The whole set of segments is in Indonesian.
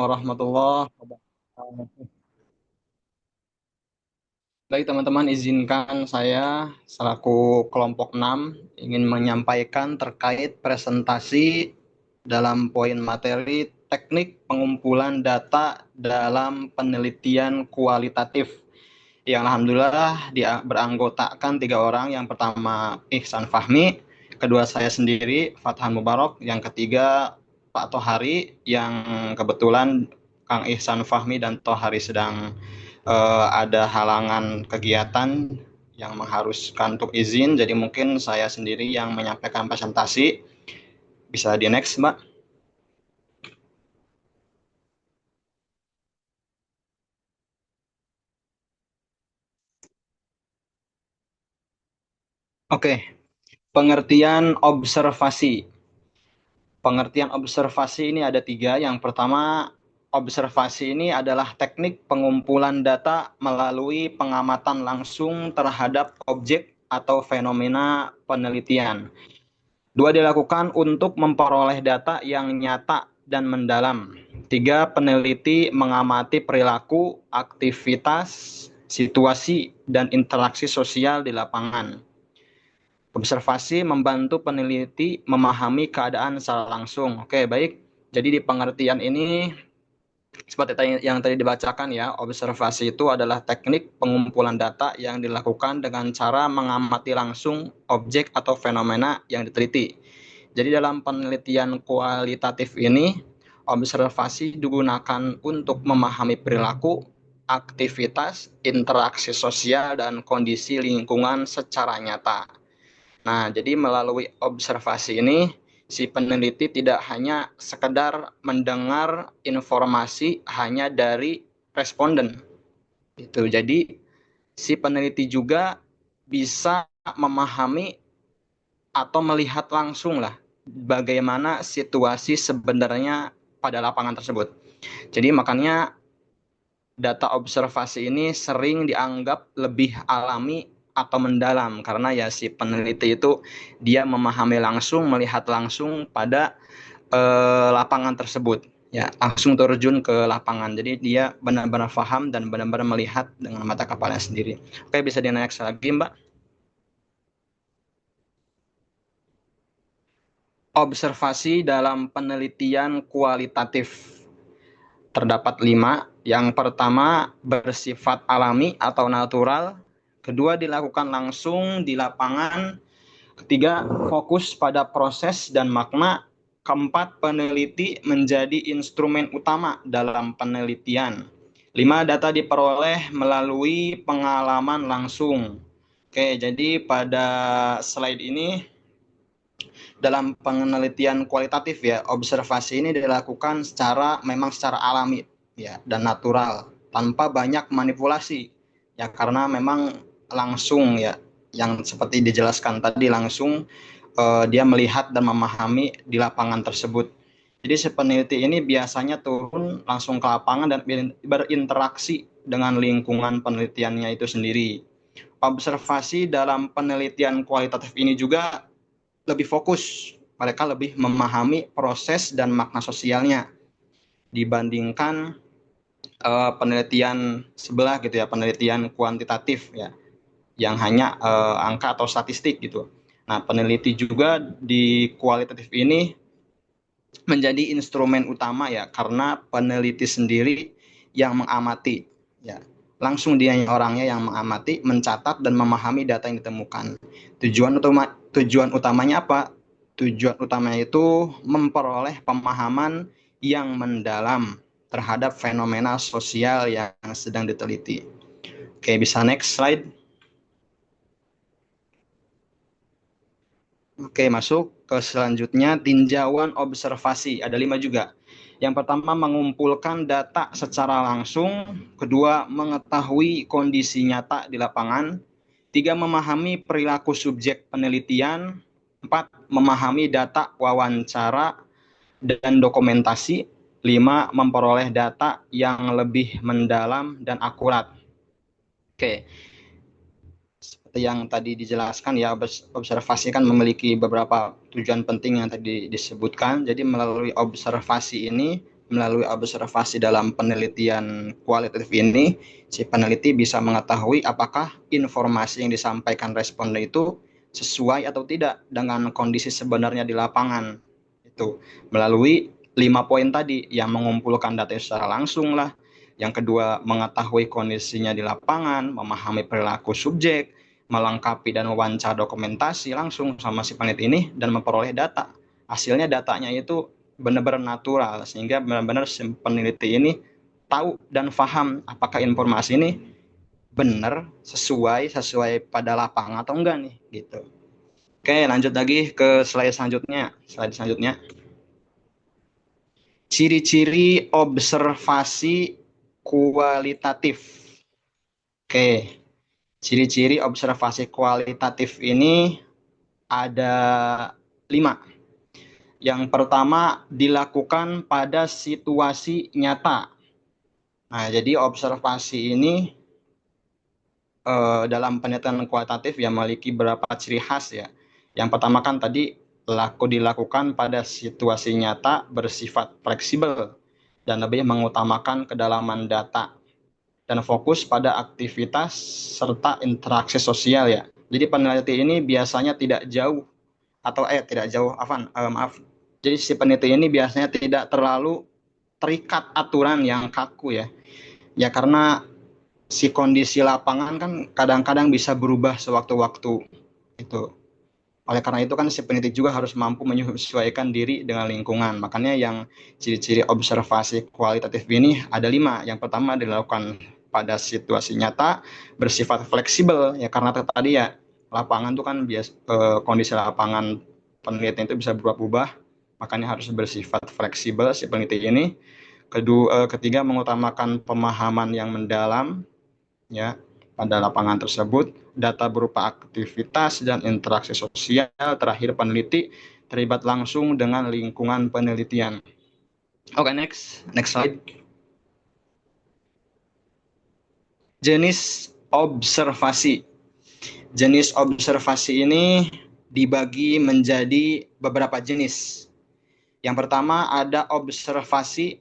warahmatullahi wabarakatuh. Baik teman-teman, izinkan saya selaku kelompok 6 ingin menyampaikan terkait presentasi dalam poin materi teknik pengumpulan data dalam penelitian kualitatif yang alhamdulillah dia beranggotakan 3 orang. Yang pertama Ihsan Fahmi, kedua saya sendiri Fathan Mubarok, yang ketiga Pak Tohari, yang kebetulan Kang Ihsan Fahmi dan Tohari sedang ada halangan kegiatan yang mengharuskan untuk izin, jadi mungkin saya sendiri yang menyampaikan presentasi. Bisa di next, Mbak. Oke, pengertian observasi. Pengertian observasi ini ada 3. Yang pertama, observasi ini adalah teknik pengumpulan data melalui pengamatan langsung terhadap objek atau fenomena penelitian. 2, dilakukan untuk memperoleh data yang nyata dan mendalam. 3, peneliti mengamati perilaku, aktivitas, situasi, dan interaksi sosial di lapangan. Observasi membantu peneliti memahami keadaan secara langsung. Oke, baik. Jadi di pengertian ini seperti yang tadi dibacakan ya, observasi itu adalah teknik pengumpulan data yang dilakukan dengan cara mengamati langsung objek atau fenomena yang diteliti. Jadi dalam penelitian kualitatif ini, observasi digunakan untuk memahami perilaku, aktivitas, interaksi sosial, dan kondisi lingkungan secara nyata. Nah, jadi melalui observasi ini, si peneliti tidak hanya sekedar mendengar informasi hanya dari responden. Itu. Jadi, si peneliti juga bisa memahami atau melihat langsung lah bagaimana situasi sebenarnya pada lapangan tersebut. Jadi makanya data observasi ini sering dianggap lebih alami atau mendalam karena ya si peneliti itu dia memahami langsung, melihat langsung pada lapangan tersebut, ya langsung terjun ke lapangan. Jadi dia benar-benar paham dan benar-benar melihat dengan mata kepalanya sendiri. Oke, bisa di next lagi, Mbak. Observasi dalam penelitian kualitatif terdapat 5. Yang pertama bersifat alami atau natural, kedua dilakukan langsung di lapangan, ketiga fokus pada proses dan makna, keempat peneliti menjadi instrumen utama dalam penelitian, 5 data diperoleh melalui pengalaman langsung. Oke, jadi pada slide ini dalam penelitian kualitatif ya, observasi ini dilakukan secara alami ya dan natural tanpa banyak manipulasi ya, karena memang langsung ya, yang seperti dijelaskan tadi langsung dia melihat dan memahami di lapangan tersebut. Jadi si peneliti ini biasanya turun langsung ke lapangan dan berinteraksi dengan lingkungan penelitiannya itu sendiri. Observasi dalam penelitian kualitatif ini juga lebih fokus, mereka lebih memahami proses dan makna sosialnya dibandingkan penelitian sebelah gitu ya, penelitian kuantitatif ya, yang hanya angka atau statistik gitu. Nah, peneliti juga di kualitatif ini menjadi instrumen utama ya, karena peneliti sendiri yang mengamati ya, langsung dia orangnya yang mengamati, mencatat dan memahami data yang ditemukan. Tujuan utamanya apa? Tujuan utamanya itu memperoleh pemahaman yang mendalam terhadap fenomena sosial yang sedang diteliti. Oke, bisa next slide. Oke, masuk ke selanjutnya, tinjauan observasi. Ada 5 juga. Yang pertama, mengumpulkan data secara langsung. Kedua, mengetahui kondisi nyata di lapangan. 3, memahami perilaku subjek penelitian. 4, memahami data wawancara dan dokumentasi. 5, memperoleh data yang lebih mendalam dan akurat. Oke, seperti yang tadi dijelaskan ya, observasi kan memiliki beberapa tujuan penting yang tadi disebutkan. Jadi melalui observasi ini Melalui observasi dalam penelitian kualitatif ini, si peneliti bisa mengetahui apakah informasi yang disampaikan responden itu sesuai atau tidak dengan kondisi sebenarnya di lapangan. Itu melalui 5 poin tadi yang mengumpulkan data secara langsung lah. Yang kedua, mengetahui kondisinya di lapangan, memahami perilaku subjek, melengkapi dan wawancara dokumentasi langsung sama si peneliti ini, dan memperoleh data. Hasilnya datanya itu benar-benar natural, sehingga benar-benar si peneliti ini tahu dan paham apakah informasi ini benar, sesuai pada lapangan atau enggak nih, gitu. Oke, lanjut lagi ke slide selanjutnya. Slide selanjutnya. Ciri-ciri observasi kualitatif. Oke, ciri-ciri observasi kualitatif ini ada 5. Yang pertama, dilakukan pada situasi nyata. Nah, jadi observasi ini dalam penelitian kualitatif yang memiliki beberapa ciri khas ya. Yang pertama kan tadi dilakukan pada situasi nyata, bersifat fleksibel dan lebih mengutamakan kedalaman data dan fokus pada aktivitas serta interaksi sosial ya. Jadi peneliti ini biasanya tidak jauh atau tidak jauh, maaf. Jadi si peneliti ini biasanya tidak terlalu terikat aturan yang kaku ya. Ya karena si kondisi lapangan kan kadang-kadang bisa berubah sewaktu-waktu itu. Oleh karena itu kan si peneliti juga harus mampu menyesuaikan diri dengan lingkungan. Makanya yang ciri-ciri observasi kualitatif ini ada 5. Yang pertama, dilakukan pada situasi nyata, bersifat fleksibel ya karena tadi ya lapangan tuh kan kondisi lapangan penelitian itu bisa berubah-ubah, makanya harus bersifat fleksibel si peneliti ini. Ketiga, mengutamakan pemahaman yang mendalam ya pada lapangan tersebut, data berupa aktivitas dan interaksi sosial. Terakhir, peneliti terlibat langsung dengan lingkungan penelitian. Oke, next slide. Jenis observasi. Jenis observasi ini dibagi menjadi beberapa jenis. Yang pertama ada observasi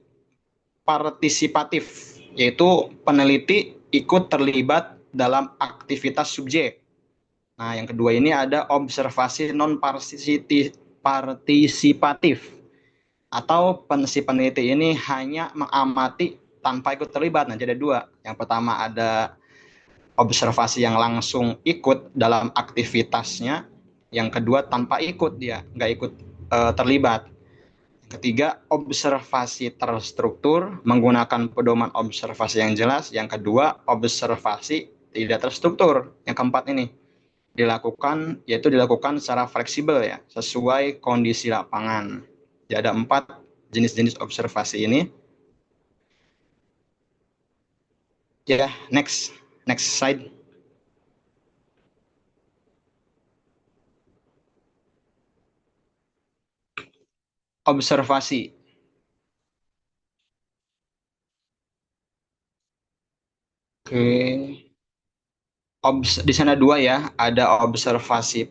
partisipatif, yaitu peneliti ikut terlibat dalam aktivitas subjek. Nah, yang kedua ini ada observasi non-partisipatif, atau si peneliti ini hanya mengamati tanpa ikut terlibat. Nah, jadi ada 2. Yang pertama ada observasi yang langsung ikut dalam aktivitasnya. Yang kedua tanpa ikut, dia nggak ikut terlibat. Ketiga, observasi terstruktur menggunakan pedoman observasi yang jelas. Yang kedua, observasi tidak terstruktur. Yang keempat ini dilakukan secara fleksibel ya, sesuai kondisi lapangan. Jadi ada 4 jenis-jenis observasi ini. Ya, next slide. Observasi. Oke. Di sana 2 ya, ada observasi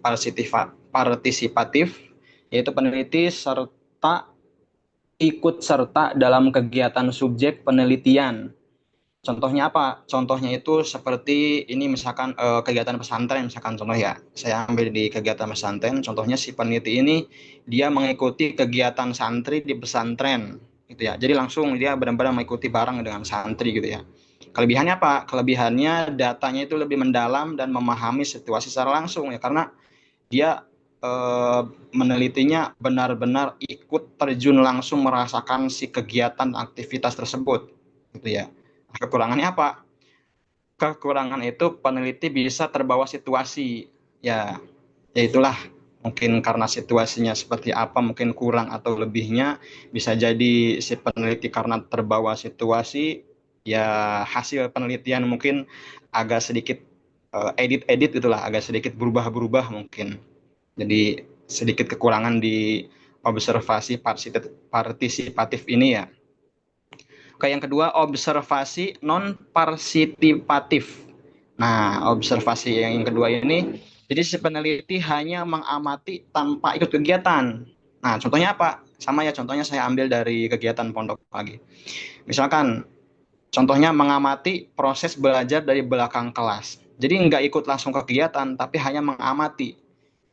partisipatif, yaitu peneliti ikut serta dalam kegiatan subjek penelitian. Contohnya apa? Contohnya itu seperti ini, misalkan kegiatan pesantren, misalkan contoh ya. Saya ambil di kegiatan pesantren, contohnya si peneliti ini dia mengikuti kegiatan santri di pesantren gitu ya. Jadi langsung dia benar-benar mengikuti bareng dengan santri gitu ya. Kelebihannya apa? Kelebihannya datanya itu lebih mendalam dan memahami situasi secara langsung ya, karena dia menelitinya benar-benar ikut terjun langsung merasakan si kegiatan aktivitas tersebut gitu ya. Kekurangannya apa? Kekurangan itu peneliti bisa terbawa situasi ya, itulah mungkin karena situasinya seperti apa, mungkin kurang atau lebihnya bisa jadi si peneliti karena terbawa situasi ya, hasil penelitian mungkin agak sedikit edit itulah, agak sedikit berubah-berubah mungkin. Jadi sedikit kekurangan di observasi partisipatif ini ya. Oke, yang kedua observasi non partisipatif. Nah, observasi yang kedua ini, jadi si peneliti hanya mengamati tanpa ikut kegiatan. Nah, contohnya apa? Sama ya, contohnya saya ambil dari kegiatan pondok lagi. Misalkan contohnya mengamati proses belajar dari belakang kelas. Jadi nggak ikut langsung ke kegiatan, tapi hanya mengamati.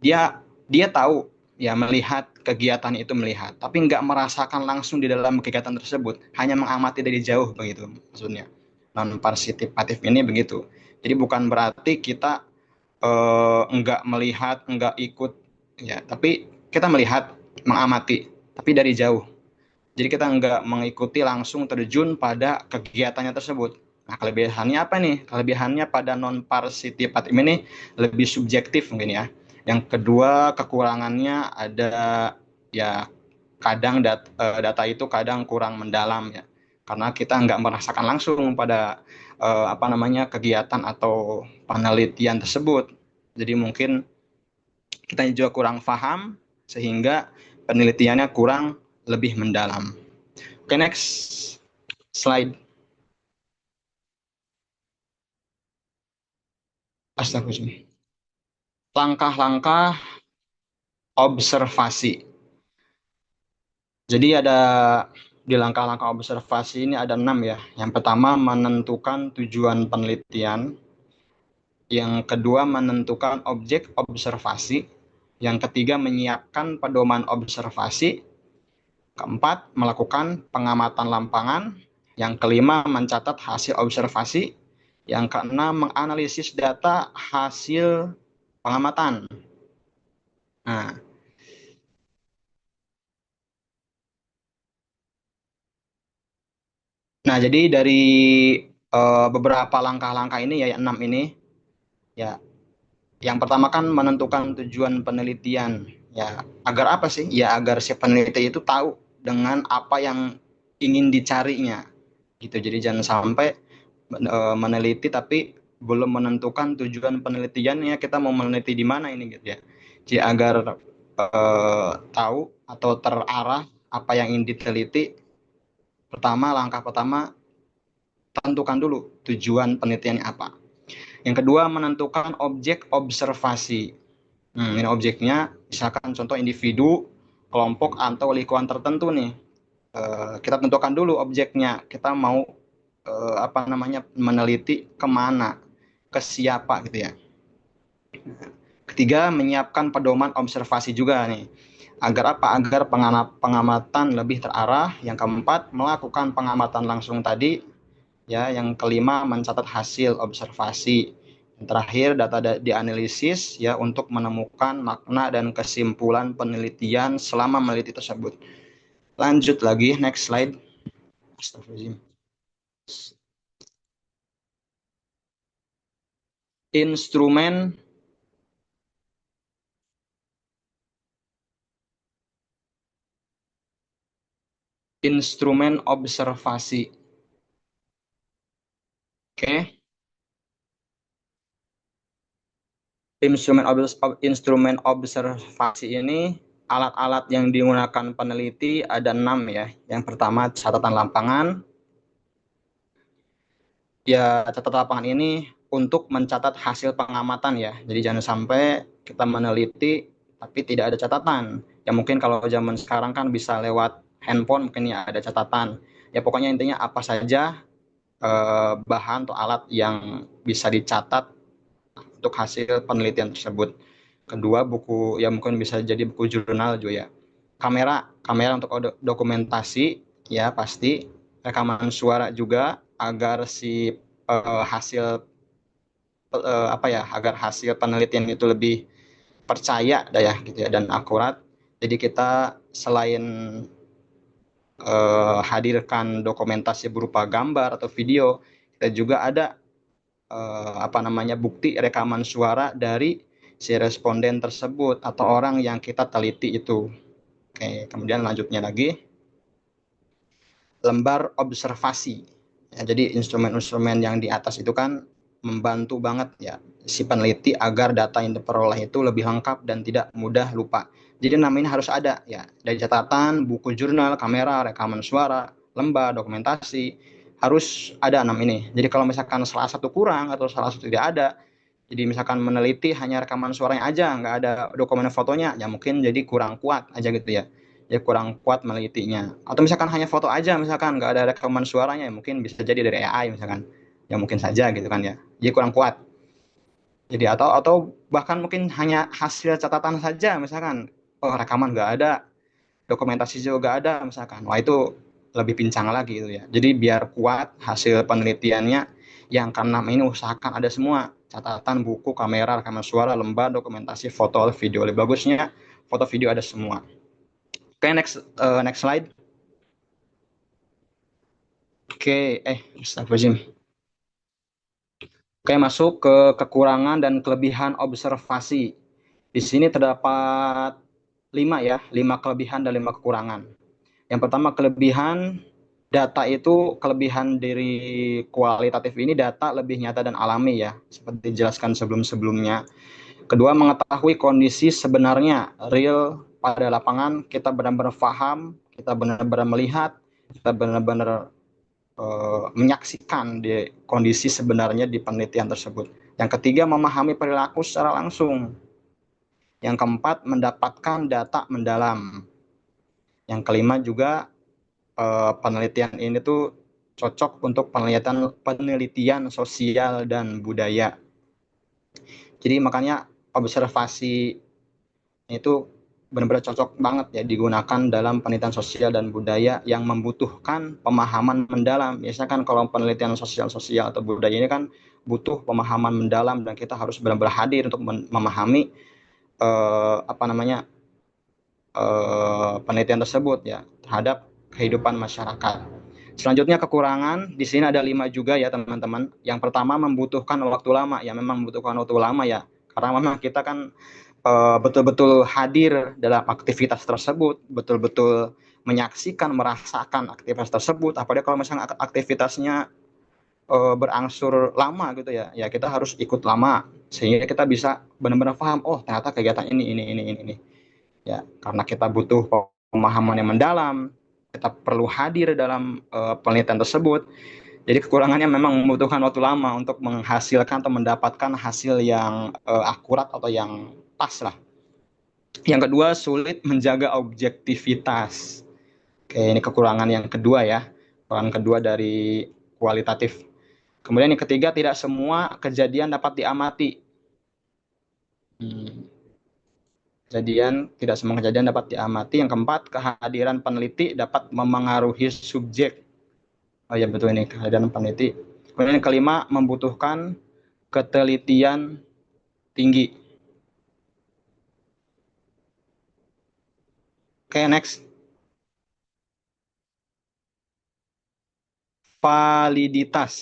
Dia dia tahu, ya melihat kegiatan itu melihat, tapi nggak merasakan langsung di dalam kegiatan tersebut, hanya mengamati dari jauh begitu maksudnya. Non partisipatif ini begitu. Jadi bukan berarti kita nggak melihat, nggak ikut, ya, tapi kita melihat, mengamati, tapi dari jauh. Jadi kita nggak mengikuti langsung terjun pada kegiatannya tersebut. Nah, kelebihannya apa nih? Kelebihannya pada non partisipatif ini lebih subjektif mungkin ya. Yang kedua, kekurangannya ada, ya kadang data itu kadang kurang mendalam ya. Karena kita nggak merasakan langsung pada apa namanya kegiatan atau penelitian tersebut. Jadi mungkin kita juga kurang paham sehingga penelitiannya kurang lebih mendalam. Oke, next slide. Astagfirullah. Langkah-langkah observasi. Jadi ada di langkah-langkah observasi ini ada 6 ya. Yang pertama menentukan tujuan penelitian. Yang kedua menentukan objek observasi. Yang ketiga menyiapkan pedoman observasi. Keempat melakukan pengamatan lapangan. Yang kelima mencatat hasil observasi. Yang keenam menganalisis data hasil pengamatan. Nah, nah, jadi dari beberapa langkah-langkah ini ya, 6 ini, ya, yang pertama kan menentukan tujuan penelitian. Ya, agar apa sih? Ya, agar si peneliti itu tahu dengan apa yang ingin dicarinya. Gitu. Jadi jangan sampai meneliti tapi belum menentukan tujuan penelitiannya, kita mau meneliti di mana ini gitu ya. Jadi agar tahu atau terarah apa yang ingin diteliti, langkah pertama tentukan dulu tujuan penelitiannya apa. Yang kedua, menentukan objek observasi. Ini objeknya, misalkan contoh individu, kelompok, atau lingkungan tertentu nih. Kita tentukan dulu objeknya. Kita mau apa namanya meneliti kemana, ke siapa gitu ya. Ketiga, menyiapkan pedoman observasi juga nih. Agar apa? Agar pengamatan lebih terarah. Yang keempat, melakukan pengamatan langsung tadi. Ya, yang kelima mencatat hasil observasi. Yang terakhir data dianalisis ya untuk menemukan makna dan kesimpulan penelitian selama meneliti tersebut. Lanjut lagi, next slide. Astagfirullahaladzim. Instrumen instrumen observasi. Oke. Instrumen observasi ini, alat-alat yang digunakan peneliti ada 6 ya. Yang pertama catatan lapangan. Ya, catatan lapangan ini untuk mencatat hasil pengamatan ya. Jadi jangan sampai kita meneliti tapi tidak ada catatan. Ya mungkin kalau zaman sekarang kan bisa lewat handphone mungkin ya ada catatan. Ya pokoknya intinya apa saja bahan atau alat yang bisa dicatat untuk hasil penelitian tersebut. Kedua, buku, ya mungkin bisa jadi buku jurnal juga ya. Kamera untuk dokumentasi ya pasti. Rekaman suara juga agar si hasil apa ya, agar hasil penelitian itu lebih percaya ya gitu ya dan akurat. Jadi kita selain hadirkan dokumentasi berupa gambar atau video, kita juga ada apa namanya bukti rekaman suara dari si responden tersebut atau orang yang kita teliti itu. Oke, kemudian lanjutnya lagi lembar observasi. Ya, jadi instrumen-instrumen yang di atas itu kan membantu banget ya si peneliti agar data yang diperoleh itu lebih lengkap dan tidak mudah lupa. Jadi namanya harus ada ya, dari catatan, buku jurnal, kamera, rekaman suara, lembar, dokumentasi, harus ada 6 ini. Jadi kalau misalkan salah satu kurang atau salah satu tidak ada, jadi misalkan meneliti hanya rekaman suaranya aja, nggak ada dokumen fotonya, ya mungkin jadi kurang kuat aja gitu ya. ya kurang kuat menelitinya. Atau misalkan hanya foto aja, misalkan nggak ada rekaman suaranya, ya mungkin bisa jadi dari AI misalkan, ya mungkin saja gitu kan ya, jadi kurang kuat. Jadi atau bahkan mungkin hanya hasil catatan saja, misalkan oh rekaman nggak ada, dokumentasi juga nggak ada misalkan, wah itu lebih pincang lagi gitu ya. Jadi biar kuat hasil penelitiannya, yang keenam ini usahakan ada semua: catatan, buku, kamera, rekaman suara, lembar, dokumentasi, foto, video. Lebih bagusnya foto video ada semua. Oke, next slide. Oke, Astagfirullahaladzim. Oke, masuk ke kekurangan dan kelebihan observasi. Di sini terdapat 5 ya, 5 kelebihan dan 5 kekurangan. Yang pertama, kelebihan data itu, kelebihan dari kualitatif ini, data lebih nyata dan alami ya, seperti dijelaskan sebelum-sebelumnya. Kedua, mengetahui kondisi sebenarnya, real pada lapangan, kita benar-benar paham, kita benar-benar melihat, kita benar-benar menyaksikan di kondisi sebenarnya di penelitian tersebut. Yang ketiga, memahami perilaku secara langsung. Yang keempat, mendapatkan data mendalam. Yang kelima juga, penelitian ini tuh cocok untuk penelitian sosial dan budaya. Jadi makanya observasi itu benar-benar cocok banget ya digunakan dalam penelitian sosial dan budaya yang membutuhkan pemahaman mendalam. Biasanya kan kalau penelitian sosial atau budaya ini kan butuh pemahaman mendalam, dan kita harus benar-benar hadir untuk memahami apa namanya penelitian tersebut ya terhadap kehidupan masyarakat. Selanjutnya, kekurangan di sini ada 5 juga ya teman-teman. Yang pertama, membutuhkan waktu lama ya, memang membutuhkan waktu lama ya, karena memang kita kan betul-betul hadir dalam aktivitas tersebut, betul-betul menyaksikan, merasakan aktivitas tersebut. Apalagi kalau misalnya aktivitasnya berangsur lama gitu ya, ya kita harus ikut lama sehingga kita bisa benar-benar paham, oh ternyata kegiatan ini. Ya, karena kita butuh pemahaman yang mendalam, kita perlu hadir dalam penelitian tersebut. Jadi kekurangannya memang membutuhkan waktu lama untuk menghasilkan atau mendapatkan hasil yang akurat atau yang pas lah. Yang kedua, sulit menjaga objektivitas. Oke, ini kekurangan yang kedua ya. Kekurangan kedua dari kualitatif. Kemudian yang ketiga, tidak semua kejadian dapat diamati. Tidak semua kejadian dapat diamati. Yang keempat, kehadiran peneliti dapat memengaruhi subjek. Oh ya betul, ini kehadiran peneliti. Kemudian yang kelima, membutuhkan ketelitian tinggi. Oke, next. Validitas.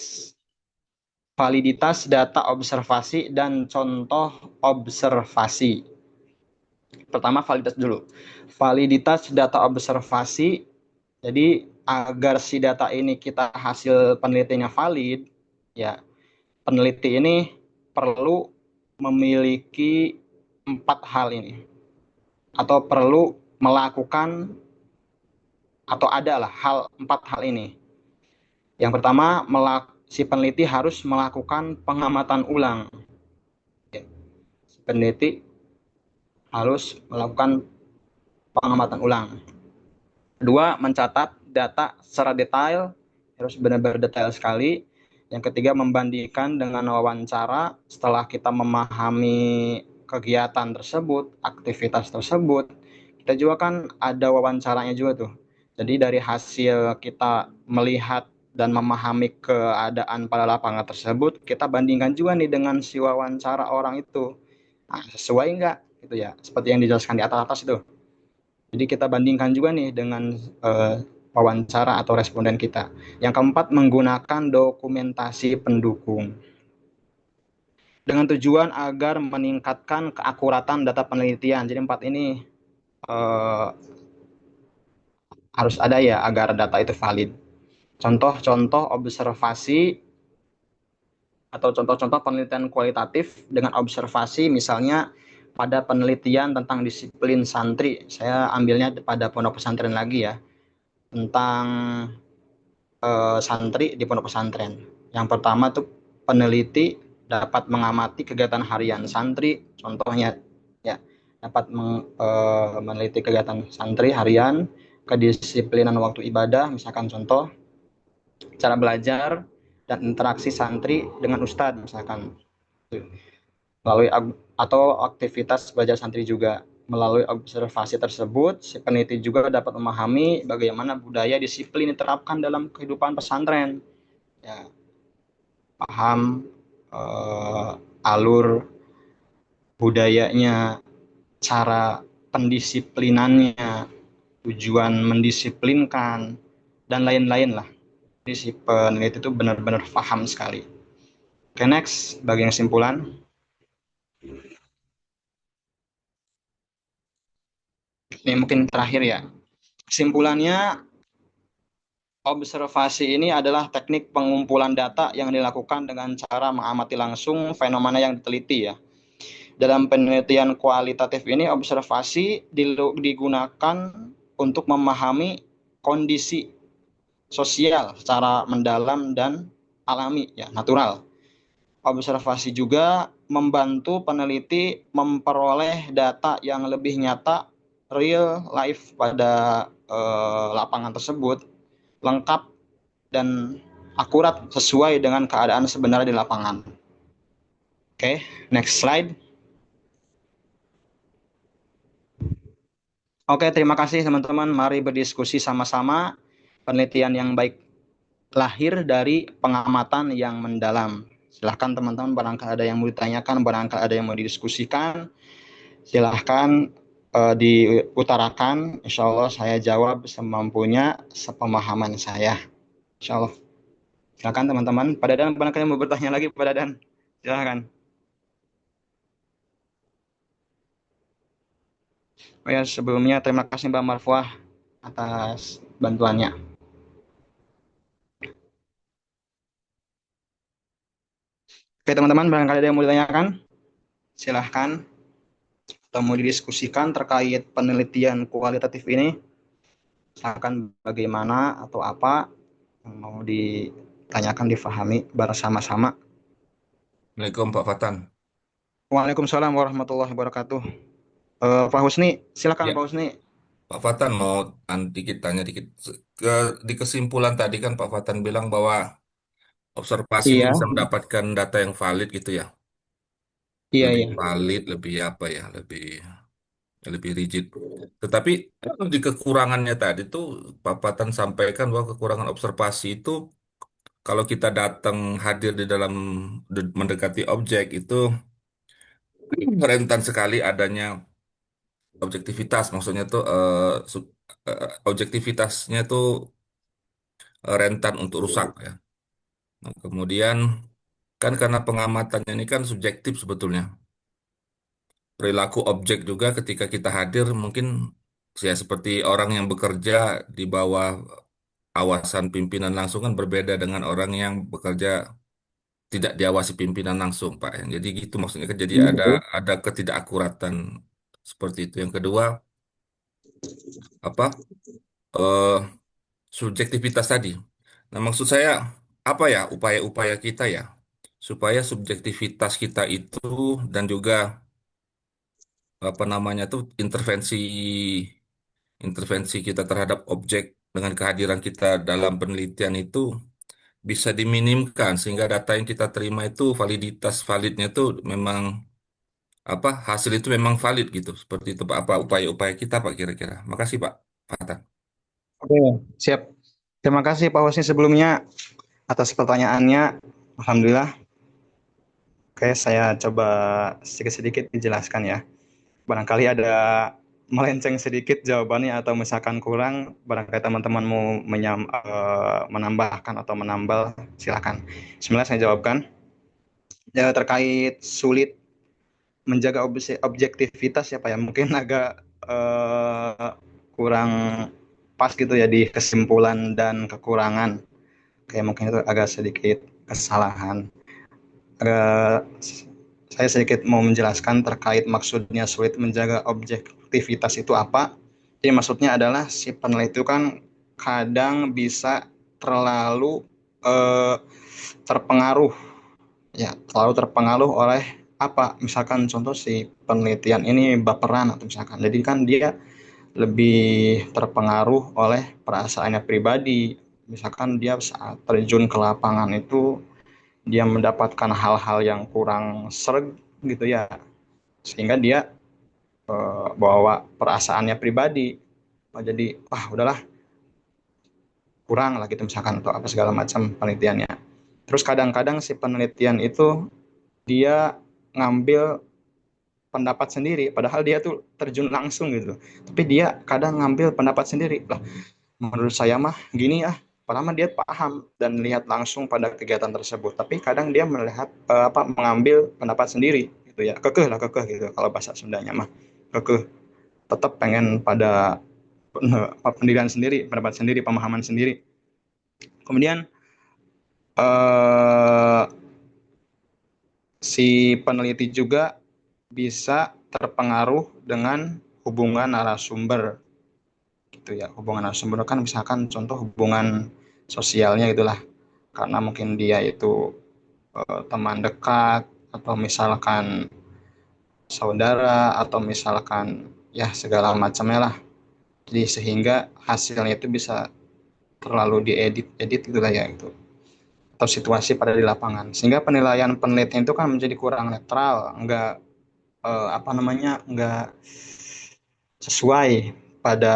Validitas data observasi dan contoh observasi. Pertama, validitas dulu. Validitas data observasi. Jadi agar si data ini kita hasil penelitiannya valid, ya peneliti ini perlu memiliki 4 hal ini, atau perlu melakukan, atau adalah 4 hal ini. Yang pertama, si peneliti harus melakukan pengamatan ulang. Si peneliti harus melakukan pengamatan ulang. Kedua, mencatat data secara detail, harus benar-benar detail sekali. Yang ketiga, membandingkan dengan wawancara. Setelah kita memahami kegiatan tersebut, aktivitas tersebut, kita juga kan ada wawancaranya juga tuh. Jadi dari hasil kita melihat dan memahami keadaan pada lapangan tersebut, kita bandingkan juga nih dengan si wawancara orang itu. Nah, sesuai enggak gitu ya, seperti yang dijelaskan di atas itu. Jadi kita bandingkan juga nih dengan wawancara atau responden kita. Yang keempat, menggunakan dokumentasi pendukung dengan tujuan agar meningkatkan keakuratan data penelitian. Jadi 4 ini harus ada ya agar data itu valid. Contoh-contoh observasi atau contoh-contoh penelitian kualitatif dengan observasi, misalnya pada penelitian tentang disiplin santri. Saya ambilnya pada pondok pesantren lagi ya, tentang santri di pondok pesantren. Yang pertama tuh, peneliti dapat mengamati kegiatan harian santri, contohnya ya dapat meneliti kegiatan santri harian, kedisiplinan waktu ibadah, misalkan contoh cara belajar dan interaksi santri dengan ustadz misalkan, melalui atau aktivitas belajar santri juga. Melalui observasi tersebut, si peneliti juga dapat memahami bagaimana budaya disiplin diterapkan dalam kehidupan pesantren. Ya, paham alur budayanya, cara pendisiplinannya, tujuan mendisiplinkan, dan lain-lain lah. Jadi si peneliti itu benar-benar paham sekali. Oke, next, bagian kesimpulan. Ini mungkin terakhir ya. Kesimpulannya, observasi ini adalah teknik pengumpulan data yang dilakukan dengan cara mengamati langsung fenomena yang diteliti ya. Dalam penelitian kualitatif ini, observasi digunakan untuk memahami kondisi sosial secara mendalam dan alami, ya, natural. Observasi juga membantu peneliti memperoleh data yang lebih nyata, real life pada lapangan tersebut, lengkap dan akurat sesuai dengan keadaan sebenarnya di lapangan. Oke, next slide. Oke, terima kasih teman-teman. Mari berdiskusi sama-sama. Penelitian yang baik lahir dari pengamatan yang mendalam. Silahkan teman-teman, barangkali ada yang mau ditanyakan, barangkali ada yang mau didiskusikan. Silahkan diutarakan. Insya Allah saya jawab semampunya, sepemahaman saya. Insya Allah. Silahkan teman-teman. Pak Dadan, barangkali mau bertanya lagi Pak Dadan. Silahkan. Oh ya, sebelumnya terima kasih Mbak Marfuah atas bantuannya. Oke teman-teman, barangkali ada yang mau ditanyakan, silahkan. Atau mau didiskusikan terkait penelitian kualitatif ini, silahkan bagaimana atau apa yang mau ditanyakan, difahami bersama-sama. Assalamualaikum Pak Fatan. Waalaikumsalam warahmatullahi wabarakatuh. Pak Husni, silakan Ya, Pak Husni. Pak Fatan mau dikit tanya dikit. Ke, di kesimpulan tadi kan Pak Fatan bilang bahwa observasi ini Iya, bisa mendapatkan data yang valid gitu ya. iya, Lebih iya. valid, lebih apa ya, lebih rigid. Tetapi di kekurangannya tadi tuh Pak Fatan sampaikan bahwa kekurangan observasi itu kalau kita datang hadir di dalam mendekati objek itu rentan sekali adanya objektivitas. Maksudnya tuh objektivitasnya tuh rentan untuk rusak ya. Nah, kemudian kan karena pengamatannya ini kan subjektif sebetulnya. Perilaku objek juga ketika kita hadir mungkin ya seperti orang yang bekerja di bawah awasan pimpinan langsung kan berbeda dengan orang yang bekerja tidak diawasi pimpinan langsung, Pak. Jadi gitu maksudnya kan jadi Betul. ada ketidakakuratan seperti itu. Yang kedua apa? eh Subjektivitas tadi. Nah, maksud saya apa ya upaya-upaya kita ya supaya subjektivitas kita itu dan juga apa namanya tuh intervensi kita terhadap objek dengan kehadiran kita dalam penelitian itu bisa diminimkan sehingga data yang kita terima itu validitas validnya tuh memang apa hasil itu memang valid gitu. Seperti itu Pak. Apa upaya-upaya kita Pak kira-kira. Makasih Pak Fatah. Oke, siap. Terima kasih Pak Husni sebelumnya atas pertanyaannya. Alhamdulillah. Oke, saya coba sedikit-sedikit dijelaskan ya. Barangkali ada melenceng sedikit jawabannya atau misalkan kurang, barangkali teman-teman mau menambahkan atau menambal, silakan. Bismillah, saya jawabkan. Ya, terkait sulit menjaga objektivitas ya Pak ya, mungkin agak kurang pas gitu ya di kesimpulan dan kekurangan. Kayak mungkin itu agak sedikit kesalahan. Agak saya sedikit mau menjelaskan terkait maksudnya sulit menjaga objektivitas itu apa. Jadi maksudnya adalah si peneliti itu kan kadang bisa terlalu terpengaruh, ya terlalu terpengaruh oleh apa, misalkan contoh si penelitian ini baperan atau misalkan, jadi kan dia lebih terpengaruh oleh perasaannya pribadi. Misalkan dia saat terjun ke lapangan itu dia mendapatkan hal-hal yang kurang serg gitu ya, sehingga dia bawa perasaannya pribadi. Jadi wah udahlah, kurang lah gitu misalkan, atau apa segala macam penelitiannya. Terus kadang-kadang si penelitian itu dia ngambil pendapat sendiri, padahal dia tuh terjun langsung gitu. Tapi dia kadang ngambil pendapat sendiri. Lah, menurut saya mah gini ya. Pertama dia paham dan lihat langsung pada kegiatan tersebut. Tapi kadang dia melihat mengambil pendapat sendiri gitu ya. Kekeh lah, kekeh gitu kalau bahasa Sundanya mah. Kekeh, tetap pengen pada pendirian sendiri, pendapat sendiri, pemahaman sendiri. Kemudian eh, si peneliti juga bisa terpengaruh dengan hubungan narasumber gitu ya. Hubungan narasumber kan misalkan contoh hubungan sosialnya itulah, karena mungkin dia itu teman dekat atau misalkan saudara atau misalkan ya segala macamnya lah. Jadi sehingga hasilnya itu bisa terlalu diedit gitu lah ya itu, atau situasi pada di lapangan, sehingga penilaian penelitian itu kan menjadi kurang netral, enggak apa namanya, enggak sesuai pada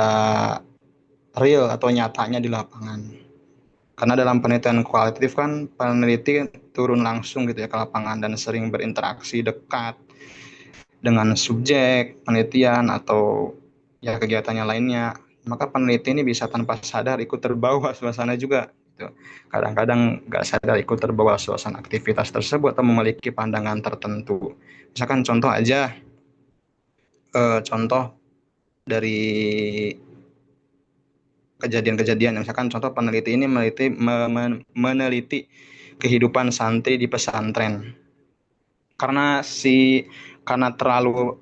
real atau nyatanya di lapangan. Karena dalam penelitian kualitatif kan peneliti turun langsung gitu ya ke lapangan dan sering berinteraksi dekat dengan subjek penelitian atau ya kegiatannya lainnya. Maka peneliti ini bisa tanpa sadar ikut terbawa suasana juga gitu. Kadang-kadang nggak sadar ikut terbawa suasana aktivitas tersebut atau memiliki pandangan tertentu. Misalkan contoh aja, contoh dari kejadian-kejadian, misalkan contoh peneliti ini meneliti kehidupan santri di pesantren, karena karena terlalu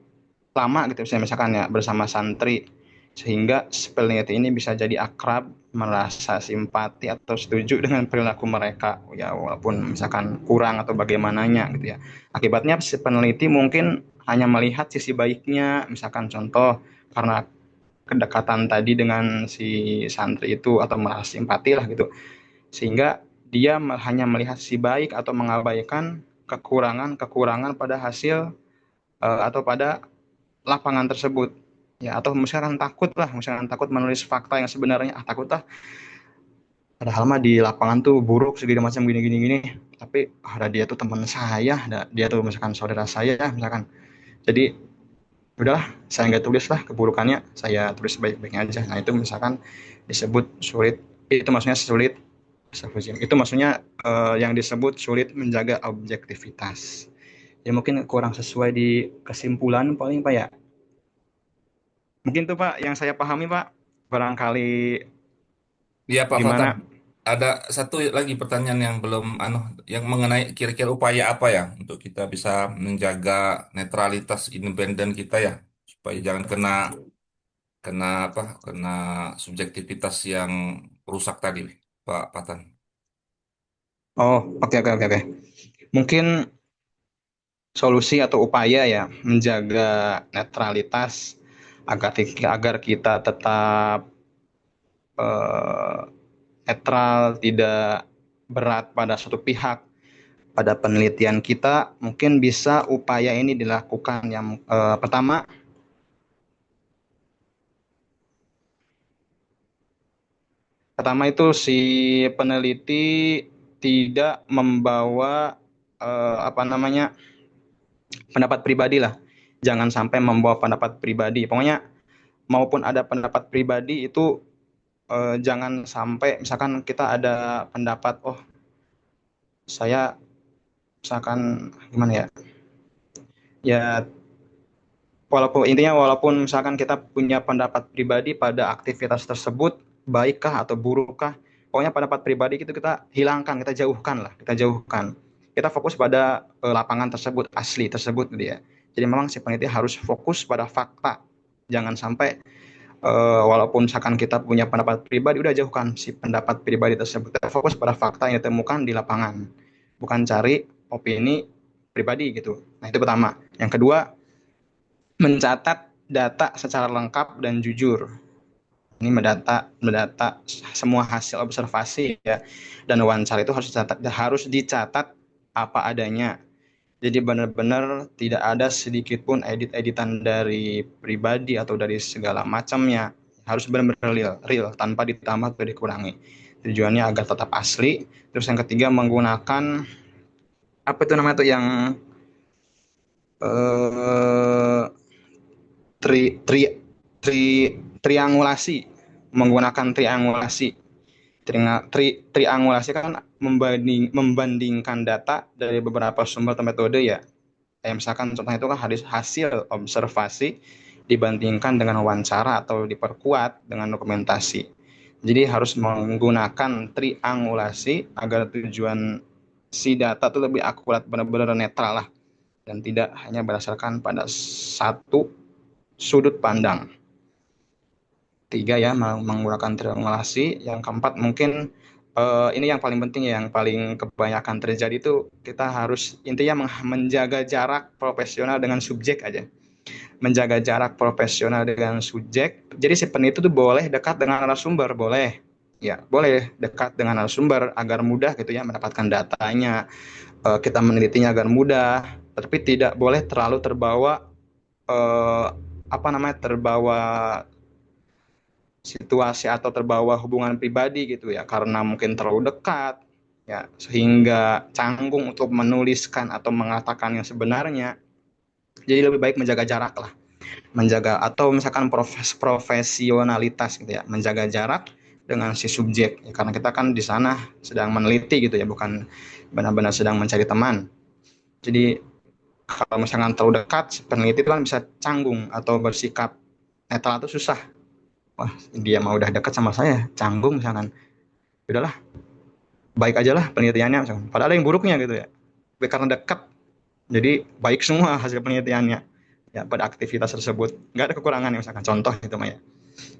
lama gitu misalkan ya bersama santri, sehingga si peneliti ini bisa jadi akrab, merasa simpati atau setuju dengan perilaku mereka ya, walaupun misalkan kurang atau bagaimananya gitu ya. Akibatnya si peneliti mungkin hanya melihat sisi baiknya, misalkan contoh karena kedekatan tadi dengan si santri itu atau merasa simpati lah gitu, sehingga dia hanya melihat si baik atau mengabaikan kekurangan-kekurangan pada hasil atau pada lapangan tersebut ya. Atau misalkan takut lah, misalkan takut menulis fakta yang sebenarnya, takut lah padahal mah di lapangan tuh buruk segala macam gini gini gini, tapi ada dia tuh teman saya, ada dia tuh misalkan saudara saya misalkan, jadi udahlah saya nggak tulis lah keburukannya, saya tulis baik-baiknya aja. Nah itu misalkan disebut sulit, itu maksudnya sulit, itu maksudnya yang disebut sulit menjaga objektivitas. Ya mungkin kurang sesuai di kesimpulan paling Pak ya. Mungkin tuh Pak yang saya pahami Pak. Barangkali Iya Pak Fatan, gimana? ada satu lagi pertanyaan yang belum yang mengenai kira-kira upaya apa ya untuk kita bisa menjaga netralitas independen kita ya, supaya jangan kena kena apa, kena subjektivitas yang rusak tadi, Pak Fatan. Oh, oke oke oke oke. Mungkin solusi atau upaya ya menjaga netralitas agar kita tetap eh, netral, tidak berat pada suatu pihak pada penelitian kita. Mungkin bisa upaya ini dilakukan yang pertama itu si peneliti tidak membawa apa namanya, pendapat pribadi lah. Jangan sampai membawa pendapat pribadi. Pokoknya maupun ada pendapat pribadi itu jangan sampai misalkan kita ada pendapat, oh saya misalkan gimana ya, ya walaupun intinya walaupun misalkan kita punya pendapat pribadi pada aktivitas tersebut, baikkah atau burukkah, pokoknya pendapat pribadi itu kita hilangkan, kita jauhkan lah, kita jauhkan. Kita fokus pada lapangan tersebut, asli tersebut gitu ya. Jadi memang si peneliti harus fokus pada fakta. Jangan sampai walaupun misalkan kita punya pendapat pribadi, udah jauhkan si pendapat pribadi tersebut. Kita fokus pada fakta yang ditemukan di lapangan. Bukan cari opini pribadi gitu. Nah, itu pertama. Yang kedua, mencatat data secara lengkap dan jujur. Ini mendata mendata semua hasil observasi ya, dan wawancara itu harus dicatat apa adanya. Jadi benar-benar tidak ada sedikit pun edit-editan dari pribadi atau dari segala macamnya. Harus benar-benar real tanpa ditambah atau dikurangi. Tujuannya agar tetap asli. Terus yang ketiga, menggunakan apa itu namanya tuh yang eh tri, tri, tri, triangulasi, menggunakan triangulasi. Triangulasi kan membandingkan data dari beberapa sumber atau metode ya. Kayak misalkan contohnya itu kan hasil observasi dibandingkan dengan wawancara atau diperkuat dengan dokumentasi. Jadi harus menggunakan triangulasi agar tujuan si data itu lebih akurat, benar-benar netral lah, dan tidak hanya berdasarkan pada satu sudut pandang. Tiga ya, menggunakan triangulasi. Yang keempat mungkin ini yang paling penting ya, yang paling kebanyakan terjadi itu kita harus intinya menjaga jarak profesional dengan subjek aja. Menjaga jarak profesional dengan subjek. Jadi si peneliti itu boleh dekat dengan narasumber, boleh. Ya, boleh dekat dengan narasumber agar mudah gitu ya mendapatkan datanya. Kita menelitinya agar mudah, tapi tidak boleh terlalu terbawa eh, apa namanya, terbawa situasi atau terbawa hubungan pribadi gitu ya, karena mungkin terlalu dekat ya sehingga canggung untuk menuliskan atau mengatakan yang sebenarnya. Jadi lebih baik menjaga jarak lah, menjaga atau misalkan profesionalitas gitu ya, menjaga jarak dengan si subjek ya, karena kita kan di sana sedang meneliti gitu ya, bukan benar-benar sedang mencari teman. Jadi kalau misalkan terlalu dekat, peneliti itu kan bisa canggung atau bersikap netral itu susah. Wah, dia mau udah dekat sama saya canggung misalkan, udahlah baik aja lah penelitiannya misalkan. Padahal ada yang buruknya gitu ya, tapi karena dekat jadi baik semua hasil penelitiannya ya pada aktivitas tersebut, nggak ada kekurangan ya misalkan, contoh itu Maya.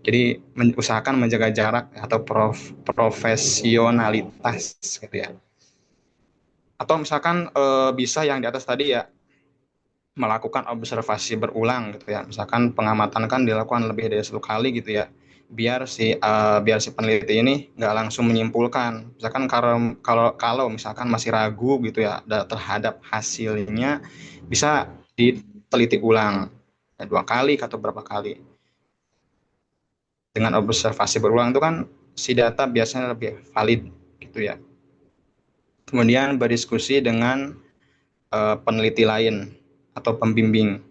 Jadi usahakan menjaga jarak atau profesionalitas gitu ya. Atau misalkan bisa yang di atas tadi ya, melakukan observasi berulang gitu ya. Misalkan pengamatan kan dilakukan lebih dari 10 kali gitu ya. Biar si peneliti ini nggak langsung menyimpulkan. Misalkan kalau misalkan masih ragu gitu ya terhadap hasilnya, bisa diteliti ulang ya, 2 kali atau berapa kali. Dengan observasi berulang itu kan si data biasanya lebih valid gitu ya. Kemudian berdiskusi dengan peneliti lain atau pembimbing.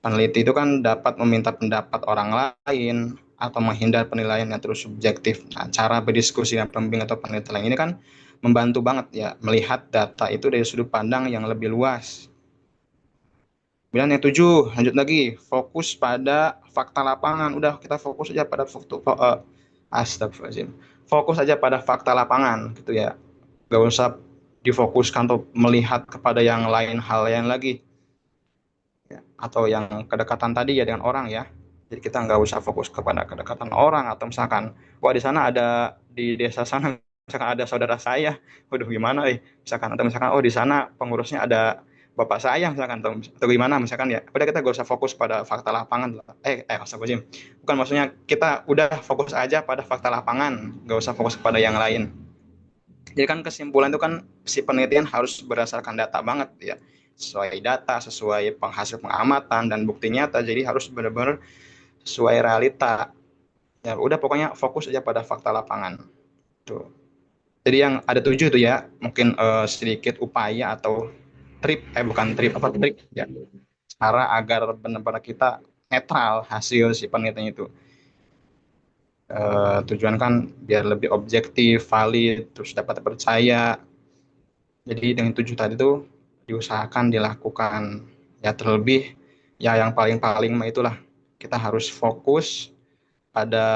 Peneliti itu kan dapat meminta pendapat orang lain atau menghindar penilaian yang terus subjektif. Nah, cara berdiskusi dengan pembimbing atau peneliti lain ini kan membantu banget ya melihat data itu dari sudut pandang yang lebih luas. Kemudian yang tujuh, lanjut lagi, fokus pada fakta lapangan. Udah, kita fokus aja pada astagfirullahaladzim. Fokus aja pada fakta lapangan gitu ya. Gak usah difokuskan untuk melihat kepada yang lain, hal yang lagi ya, atau yang kedekatan tadi ya dengan orang ya. Jadi kita nggak usah fokus kepada kedekatan orang, atau misalkan, wah di sana ada, di desa sana misalkan ada saudara saya, waduh gimana misalkan, atau misalkan oh di sana pengurusnya ada bapak saya misalkan, atau gimana misalkan ya. Udah kita gak usah fokus pada fakta lapangan. Astagfirullahaladzim. Bukan, maksudnya kita udah fokus aja pada fakta lapangan, gak usah fokus pada yang lain. Jadi kan kesimpulan itu kan si penelitian harus berdasarkan data banget ya, sesuai data, sesuai penghasil pengamatan dan bukti nyata. Jadi harus benar-benar sesuai realita. Ya udah, pokoknya fokus aja pada fakta lapangan. Tuh. Jadi yang ada 7 tuh ya, mungkin sedikit upaya atau bukan trip, apa trik ya, cara agar benar-benar kita netral hasil si penelitian itu. Tujuan kan biar lebih objektif, valid, terus dapat percaya. Jadi dengan 7 tadi tuh diusahakan dilakukan ya, terlebih ya yang paling-paling itulah kita harus fokus pada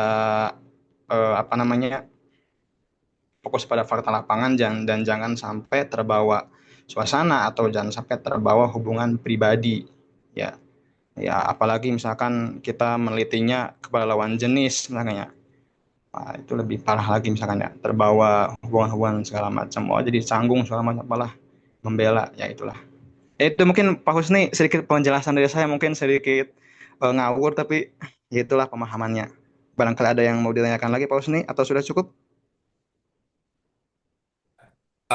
apa namanya, fokus pada fakta lapangan, dan jangan sampai terbawa suasana atau jangan sampai terbawa hubungan pribadi ya. Ya apalagi misalkan kita menelitinya kepada lawan jenis misalnya. Nah, itu lebih parah lagi misalkan ya, terbawa hubungan-hubungan segala macam. Oh, jadi canggung segala macam, malah membela, ya itulah. Itu mungkin Pak Husni sedikit penjelasan dari saya mungkin sedikit ngawur tapi ya itulah pemahamannya. Barangkali ada yang mau ditanyakan lagi Pak Husni atau sudah cukup?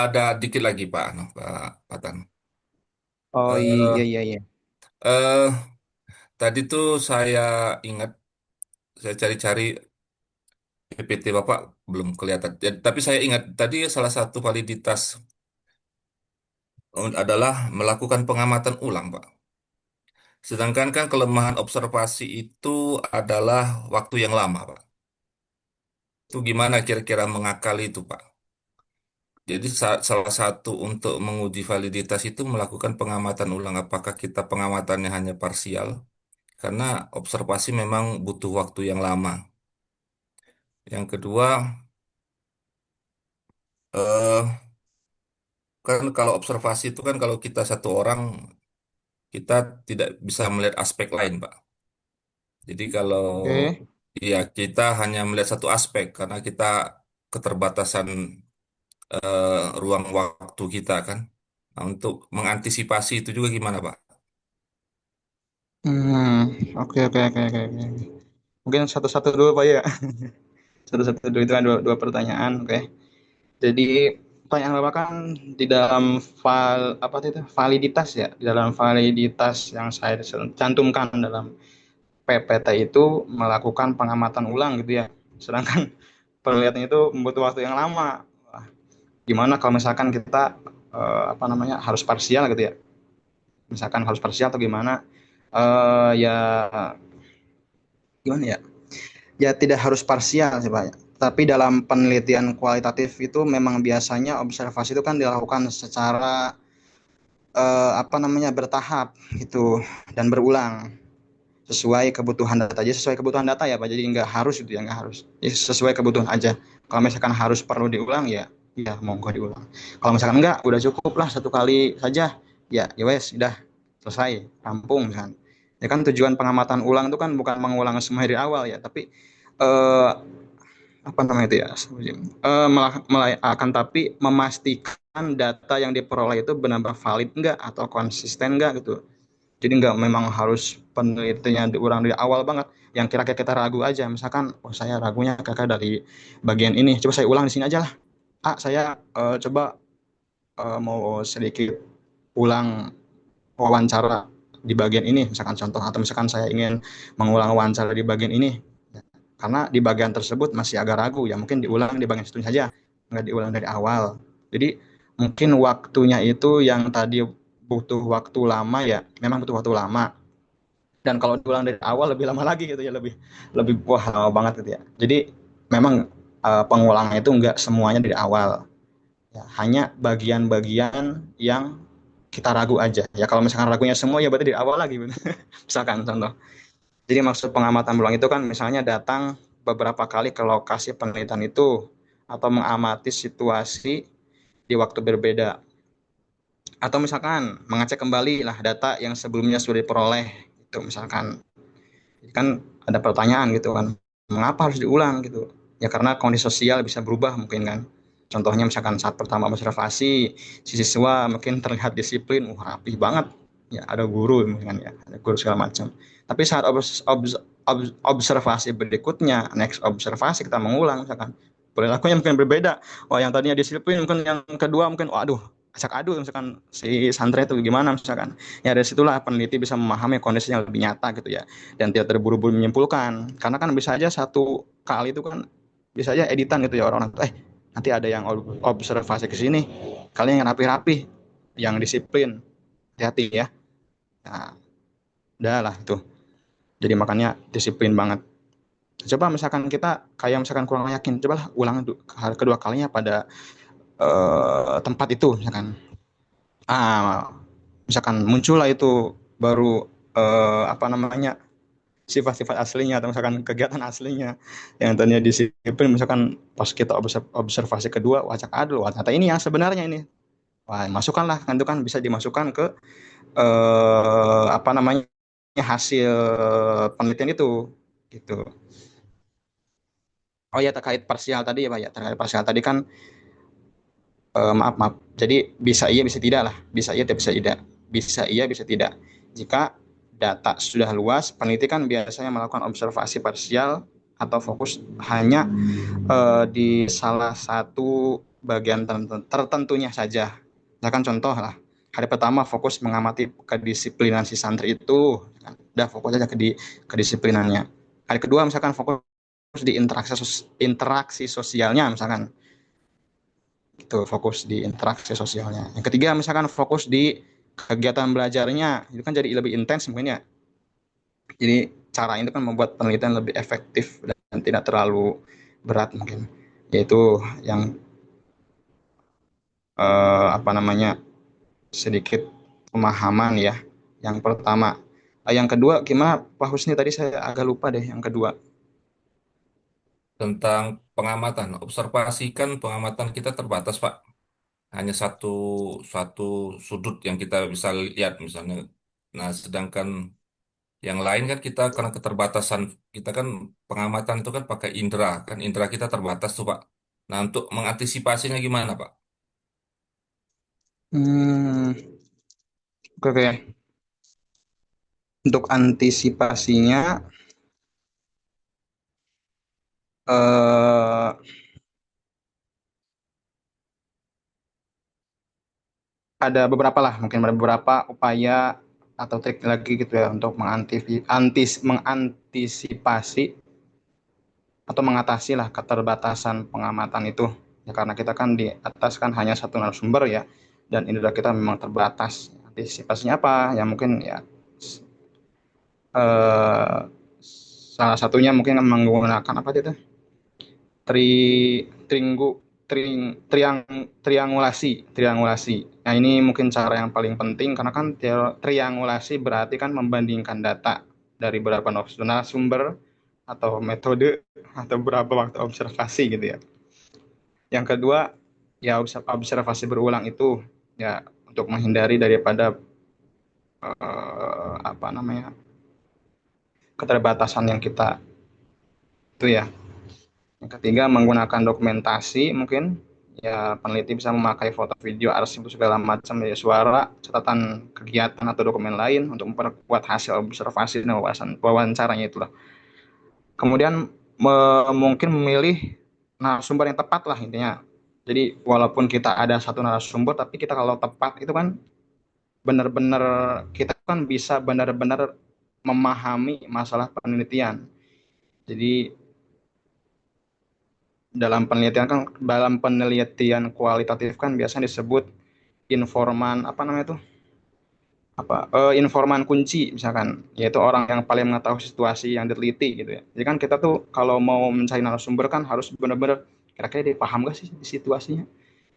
Ada dikit lagi Pak, Pak Tan. Oh iya Eh, iya iya. eh, Tadi tuh saya ingat, saya cari-cari PPT Bapak belum kelihatan. Tapi saya ingat tadi salah satu validitas adalah melakukan pengamatan ulang, Pak. Sedangkan kan kelemahan observasi itu adalah waktu yang lama, Pak. Itu gimana kira-kira mengakali itu, Pak? Jadi salah satu untuk menguji validitas itu melakukan pengamatan ulang. Apakah kita pengamatannya hanya parsial? Karena observasi memang butuh waktu yang lama. Yang kedua, eh, kan kalau observasi itu kan kalau kita satu orang, kita tidak bisa melihat aspek lain, Pak. Jadi kalau Oke. ya kita hanya melihat satu aspek karena kita keterbatasan ruang waktu kita kan. Nah, untuk mengantisipasi itu juga gimana, Pak? Hmm, oke oke oke oke oke. Mungkin satu-satu dulu Pak ya. Satu-satu dulu itu kan dua pertanyaan, oke. Jadi pertanyaan Bapak kan di dalam apa itu validitas ya, di dalam validitas yang saya cantumkan dalam PPT itu melakukan pengamatan ulang gitu ya. Sedangkan penelitian itu membutuhkan waktu yang lama. Wah, gimana kalau misalkan kita apa namanya harus parsial gitu ya? Misalkan harus parsial atau gimana? Ya gimana ya? Ya tidak harus parsial sih Pak. Tapi dalam penelitian kualitatif itu memang biasanya observasi itu kan dilakukan secara apa namanya bertahap gitu dan berulang sesuai kebutuhan data aja sesuai kebutuhan data ya Pak jadi nggak harus itu ya nggak harus ya, sesuai kebutuhan aja kalau misalkan harus perlu diulang ya ya monggo diulang kalau misalkan enggak udah cukup lah satu kali saja ya ya wes udah selesai rampung misalkan ya kan tujuan pengamatan ulang itu kan bukan mengulang semua dari awal ya tapi eh, apa namanya itu ya akan tapi memastikan data yang diperoleh itu benar-benar valid enggak atau konsisten enggak gitu jadi nggak memang harus penelitiannya diulang dari awal banget yang kira-kira kita ragu aja misalkan oh saya ragunya kakak dari bagian ini coba saya ulang di sini aja lah saya coba mau sedikit ulang wawancara di bagian ini misalkan contoh atau misalkan saya ingin mengulang wawancara di bagian ini karena di bagian tersebut masih agak ragu ya mungkin diulang di bagian situ saja nggak diulang dari awal jadi mungkin waktunya itu yang tadi butuh waktu lama ya memang butuh waktu lama dan kalau diulang dari awal lebih lama lagi gitu ya lebih lebih wah lama banget gitu ya jadi memang pengulangan itu enggak semuanya dari awal ya, hanya bagian-bagian yang kita ragu aja ya kalau misalkan ragunya semua ya berarti dari awal lagi misalkan contoh jadi maksud pengamatan ulang itu kan misalnya datang beberapa kali ke lokasi penelitian itu atau mengamati situasi di waktu berbeda atau misalkan mengecek kembali lah data yang sebelumnya sudah diperoleh itu misalkan kan ada pertanyaan gitu kan mengapa harus diulang gitu ya karena kondisi sosial bisa berubah mungkin kan contohnya misalkan saat pertama observasi si siswa mungkin terlihat disiplin rapi banget ya ada guru mungkin ya ada guru segala macam tapi saat observasi berikutnya next observasi kita mengulang misalkan perilakunya mungkin berbeda wah yang tadinya disiplin mungkin yang kedua mungkin waduh acak adu misalkan si santri itu gimana misalkan ya dari situlah peneliti bisa memahami kondisi yang lebih nyata gitu ya dan tidak terburu-buru menyimpulkan karena kan bisa aja satu kali itu kan bisa aja editan gitu ya orang-orang nanti ada yang observasi ke sini kalian yang rapi-rapi yang disiplin hati-hati ya nah udah lah itu jadi makanya disiplin banget coba misalkan kita kayak misalkan kurang yakin cobalah ulang kedua kalinya pada tempat itu misalkan ah misalkan muncul lah itu baru apa namanya sifat-sifat aslinya atau misalkan kegiatan aslinya yang tadinya disiplin misalkan pas kita observasi kedua wacak adul wah ternyata ini yang sebenarnya ini wah masukkanlah kan itu kan bisa dimasukkan ke apa namanya hasil penelitian itu gitu oh ya terkait parsial tadi ya pak ya terkait parsial tadi kan maaf maaf jadi bisa iya bisa tidak lah bisa iya tidak bisa tidak Bisa iya, bisa tidak. Jika data sudah luas, peneliti kan biasanya melakukan observasi parsial atau fokus hanya di salah satu bagian tertentunya saja. Misalkan contoh lah, hari pertama fokus mengamati kedisiplinan si santri itu, udah fokus aja kedisiplinannya. Hari kedua misalkan fokus di interaksi sosialnya, misalkan itu fokus di interaksi sosialnya. Yang ketiga misalkan fokus di kegiatan belajarnya, itu kan jadi lebih intens mungkin ya. Jadi cara ini kan membuat penelitian lebih efektif dan tidak terlalu berat mungkin. Yaitu yang apa namanya, sedikit pemahaman ya. Yang pertama. Yang kedua gimana Pak Husni, tadi saya agak lupa deh yang kedua. Tentang pengamatan, observasi kan pengamatan kita terbatas, Pak. Hanya satu satu sudut yang kita bisa lihat misalnya. Nah, sedangkan yang lain kan kita karena keterbatasan kita kan pengamatan itu kan pakai indera, kan indera kita terbatas tuh, Pak. Nah, untuk mengantisipasinya gimana, Pak? Hmm, oke, oke. Untuk antisipasinya eh, ada beberapa lah, mungkin ada beberapa upaya atau trik lagi gitu ya untuk mengantisipasi atau mengatasi lah keterbatasan pengamatan itu. Ya, karena kita kan di atas kan hanya satu narasumber ya, dan indera kita memang terbatas. Antisipasinya apa? Ya mungkin ya eh, salah satunya mungkin menggunakan apa itu? tri tringgu triang triangulasi. Nah, ini mungkin cara yang paling penting karena kan triangulasi berarti kan membandingkan data dari beberapa sumber atau metode atau berapa waktu observasi gitu ya. Yang kedua, ya observasi berulang itu ya untuk menghindari daripada apa namanya, keterbatasan yang kita itu ya. Yang ketiga, menggunakan dokumentasi mungkin. Ya, peneliti bisa memakai foto, video, arsip, segala macam ya, suara, catatan kegiatan atau dokumen lain untuk memperkuat hasil observasi dan wawancaranya itulah. Kemudian mungkin memilih narasumber yang tepat lah intinya. Jadi walaupun kita ada satu narasumber, tapi kita kalau tepat itu kan benar-benar kita kan bisa benar-benar memahami masalah penelitian. Jadi dalam penelitian kualitatif kan biasanya disebut informan apa namanya itu, informan kunci misalkan, yaitu orang yang paling mengetahui situasi yang diteliti gitu ya. Jadi kan kita tuh kalau mau mencari narasumber kan harus benar-benar kira-kira dia paham gak sih di situasinya,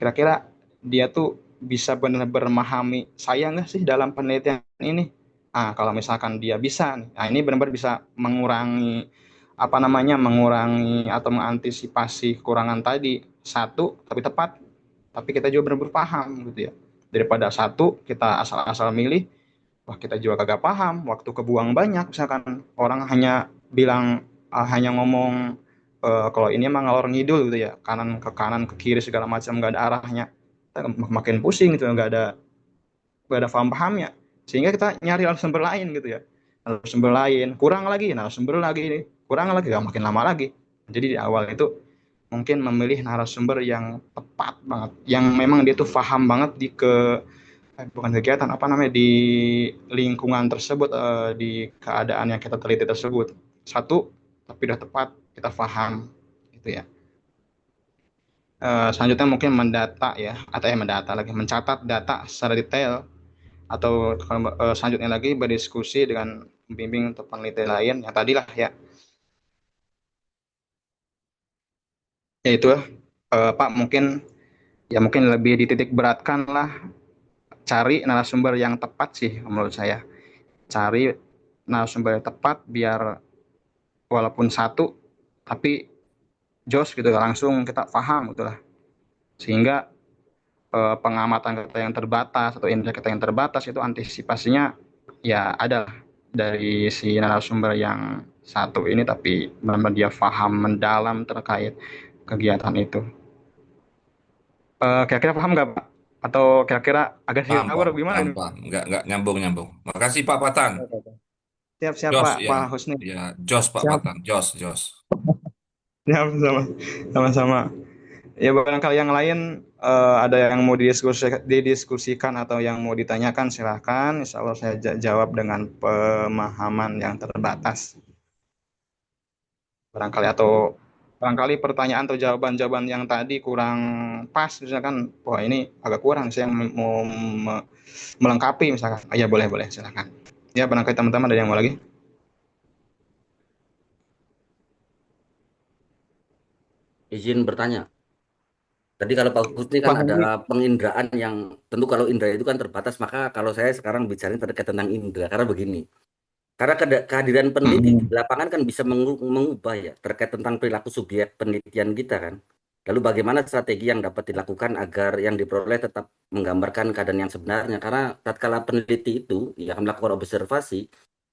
kira-kira dia tuh bisa benar-benar memahami saya nggak sih dalam penelitian ini. Kalau misalkan dia bisa nih, ini benar-benar bisa mengurangi apa namanya, mengurangi atau mengantisipasi kekurangan tadi. Satu tapi tepat, tapi kita juga benar-benar paham gitu ya, daripada satu kita asal-asal milih, wah kita juga kagak paham, waktu kebuang banyak, misalkan orang hanya bilang hanya ngomong kalau ini emang ngalor ngidul gitu ya, kanan ke kiri segala macam nggak ada arahnya, kita makin pusing gitu, nggak ada paham-pahamnya, sehingga kita nyari narasumber lain gitu ya, narasumber lain kurang lagi, narasumber lagi ini kurang lagi, ya makin lama lagi. Jadi di awal itu mungkin memilih narasumber yang tepat banget, yang memang dia tuh paham banget bukan kegiatan apa namanya, di lingkungan tersebut, di keadaan yang kita teliti tersebut. Satu, tapi udah tepat, kita paham gitu ya. Selanjutnya mungkin mendata ya, atau mendata lagi, mencatat data secara detail, atau selanjutnya lagi berdiskusi dengan pembimbing atau peneliti lain yang tadi lah ya. Ya itu Pak, mungkin ya mungkin lebih dititik beratkan lah, cari narasumber yang tepat sih menurut saya. Cari narasumber yang tepat biar walaupun satu tapi jos gitu, langsung kita paham gitu lah, sehingga pengamatan kita yang terbatas atau indera kita yang terbatas itu antisipasinya ya ada dari si narasumber yang satu ini, tapi benar-benar dia paham mendalam terkait kegiatan itu. Kira-kira paham nggak Pak? Atau kira-kira agak Paham, silau paham, gimana paham, ini? paham. Nggak nyambung, nyambung. Makasih Pak Patan. Oke, oke. Siap, siap Jos, Pak, ya, Pak Husni. ya, Jos Pak Siap, Patan, Jos, Jos. siap, sama-sama. Ya barangkali yang lain ada yang mau didiskusikan atau yang mau ditanyakan silahkan. Insya Allah saya jawab dengan pemahaman yang terbatas. Barangkali atau barangkali pertanyaan atau jawaban-jawaban yang tadi kurang pas, misalkan, wah ini agak kurang, saya mau melengkapi misalkan. Ya boleh boleh silahkan. Ya barangkali teman-teman ada yang mau lagi. Izin bertanya. Tadi kalau Pak Husni kan Pak ada Hendy. penginderaan yang tentu kalau indera itu kan terbatas, maka kalau saya sekarang bicara terkait tentang indera, karena begini. Karena kehadiran peneliti di Mm-mm. lapangan kan bisa mengubah ya terkait tentang perilaku subjek penelitian kita kan. Lalu bagaimana strategi yang dapat dilakukan agar yang diperoleh tetap menggambarkan keadaan yang sebenarnya? Karena tatkala peneliti itu yang melakukan observasi,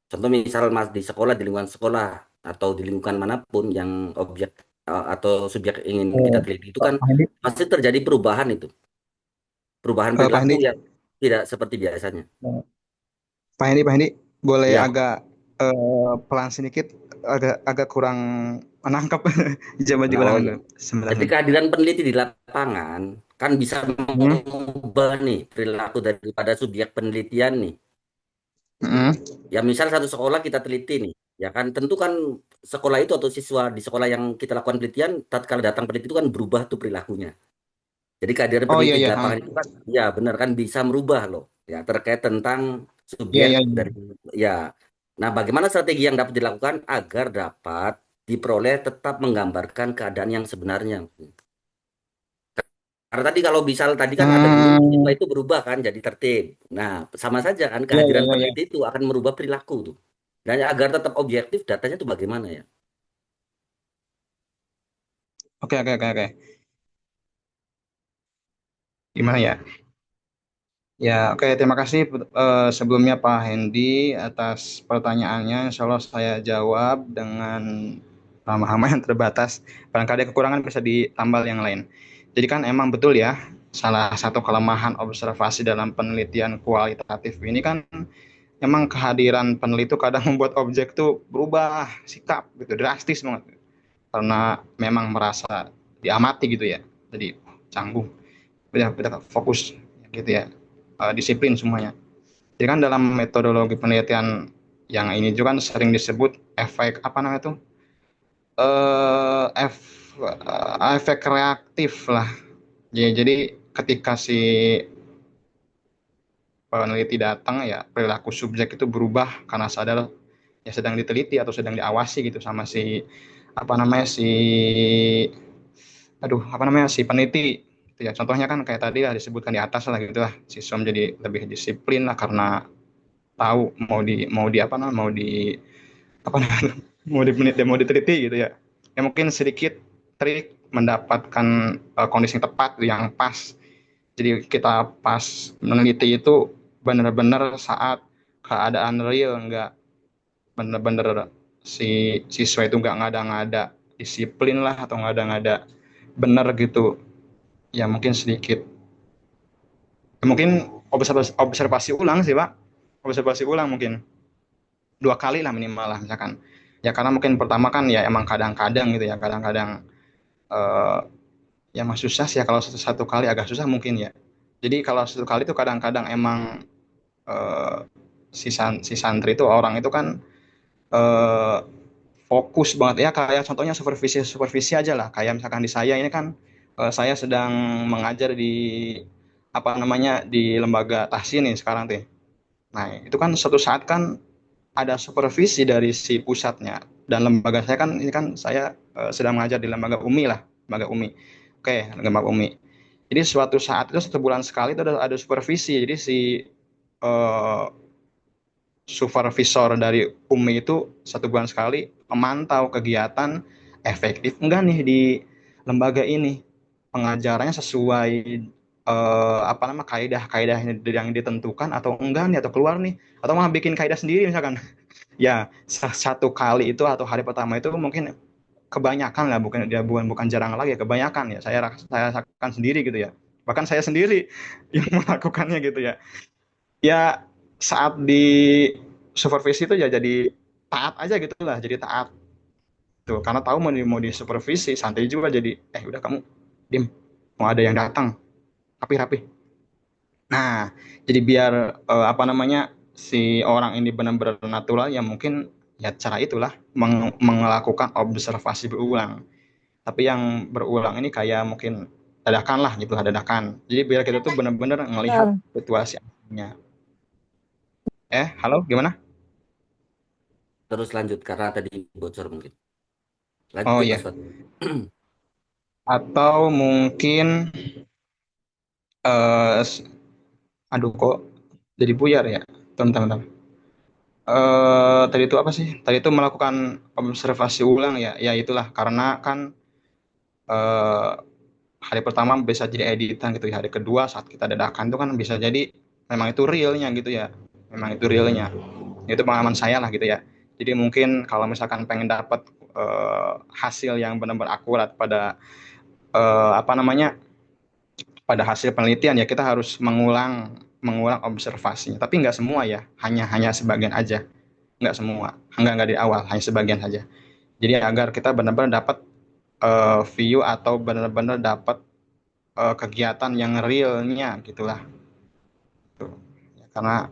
contoh misal mas di sekolah, di lingkungan sekolah atau di lingkungan manapun yang objek atau subjek ingin kita Oh, teliti itu Pak kan Hendy, pasti terjadi perubahan itu, perubahan Pak perilaku Hendy, yang tidak seperti biasanya. Pak Hendy, boleh Ya, agak pelan sedikit, agak agak kurang menangkap. Coba oh diulang ya. dulu. Sebentar, Jadi sebentar. kehadiran peneliti di lapangan kan bisa Hmm? mengubah nih perilaku daripada subjek penelitian nih. Hmm? Ya misal satu sekolah kita teliti nih, ya kan tentu kan sekolah itu atau siswa di sekolah yang kita lakukan penelitian, tatkala datang peneliti itu kan berubah tuh perilakunya. Jadi kehadiran Oh peneliti iya di iya, lapangan itu kan, ya benar kan bisa merubah loh, ya terkait tentang iya subjek iya. Iya. dari, ya. Nah, bagaimana strategi yang dapat dilakukan agar dapat diperoleh tetap menggambarkan keadaan yang sebenarnya? Karena tadi kalau misal tadi kan ada guru siswa Hmm, itu berubah kan jadi tertib. Nah, sama saja kan iya iya kehadiran iya iya. peneliti itu akan merubah perilaku tuh. Dan agar tetap objektif datanya tuh bagaimana ya? Oke oke oke oke. Gimana ya? Ya, oke, terima kasih sebelumnya Pak Hendy atas pertanyaannya. Insya Allah saya jawab dengan pemahaman yang terbatas. Barangkali ada kekurangan bisa ditambal yang lain. Jadi kan emang betul ya, salah satu kelemahan observasi dalam penelitian kualitatif ini kan emang kehadiran peneliti itu kadang membuat objek tuh berubah sikap gitu, drastis banget. Karena memang merasa diamati gitu ya. Jadi canggung, udah fokus gitu ya. Disiplin semuanya. Jadi kan dalam metodologi penelitian yang ini juga kan sering disebut efek apa namanya itu, eh efek reaktif lah. Jadi ketika si peneliti datang ya perilaku subjek itu berubah karena sadar ya sedang diteliti atau sedang diawasi gitu sama si apa namanya si aduh apa namanya si peneliti gitu ya. Contohnya kan kayak tadi lah disebutkan di atas lah gitu lah. Siswa menjadi lebih disiplin lah karena tahu mau di apa namanya apa namanya mau di mau diteliti gitu ya. Ya mungkin sedikit trik mendapatkan kondisi yang tepat yang pas. Jadi kita pas meneliti itu benar-benar saat keadaan real, nggak benar-benar si siswa itu nggak ngada-ngada disiplin lah atau ngada-ngada benar gitu. Ya mungkin sedikit, ya, mungkin observasi ulang sih Pak, observasi ulang mungkin 2 kali lah minimal lah misalkan. Ya karena mungkin pertama kan ya emang kadang-kadang gitu ya, kadang-kadang eh, ya emang susah sih ya kalau satu kali agak susah mungkin ya. Jadi kalau satu kali itu kadang-kadang emang eh, si santri itu orang itu kan eh, fokus banget ya, kayak contohnya supervisi supervisi aja lah, kayak misalkan di saya ini kan saya sedang mengajar di apa namanya di lembaga tahsin nih sekarang tuh. Nah itu kan suatu saat kan ada supervisi dari si pusatnya, dan lembaga saya kan ini kan saya sedang mengajar di lembaga UMI lah, lembaga UMI. Oke, lembaga UMI. Jadi suatu saat itu 1 bulan sekali itu ada supervisi. Jadi si eh, supervisor dari UMI itu 1 bulan sekali memantau kegiatan efektif enggak nih di lembaga ini, pengajarannya sesuai apa nama kaidah-kaidah yang ditentukan atau enggak nih, atau keluar nih, atau malah bikin kaidah sendiri misalkan. Ya, 1 kali itu atau hari pertama itu mungkin kebanyakan lah, bukan dia bukan bukan jarang lagi ya, kebanyakan ya saya rasakan sendiri gitu ya. bahkan saya sendiri yang melakukannya gitu ya. Ya saat di supervisi itu ya jadi taat aja gitu lah, jadi taat tuh karena tahu mau di supervisi santai juga, jadi udah kamu dim, mau ada yang datang rapi-rapi. Nah, jadi biar apa namanya si orang ini benar-benar natural ya mungkin ya cara itulah melakukan observasi berulang. Tapi yang berulang ini kayak mungkin dadakan lah gitu, dadakan. Jadi biar kita tuh benar-benar ngelihat situasi aslinya. Halo, gimana? Terus lanjut karena tadi bocor mungkin. Oh Lanjut iya. Mas Fat. Atau mungkin eh aduh kok jadi buyar ya. Bentar, bentar. Tadi itu apa sih? Tadi itu melakukan observasi ulang ya. Ya itulah karena kan eh, hari pertama bisa jadi editan gitu ya. Hari kedua saat kita dadakan itu kan bisa jadi memang itu realnya gitu ya. Memang itu realnya. Itu pengalaman saya lah gitu ya. Jadi mungkin kalau misalkan pengen dapat hasil yang benar-benar akurat pada apa namanya, pada hasil penelitian ya kita harus mengulang mengulang observasinya. Tapi nggak semua ya, hanya hanya sebagian aja. Nggak semua, nggak di awal, hanya sebagian saja. Jadi agar kita benar-benar dapat view atau benar-benar dapat kegiatan yang realnya gitulah. Tuh. Ya, karena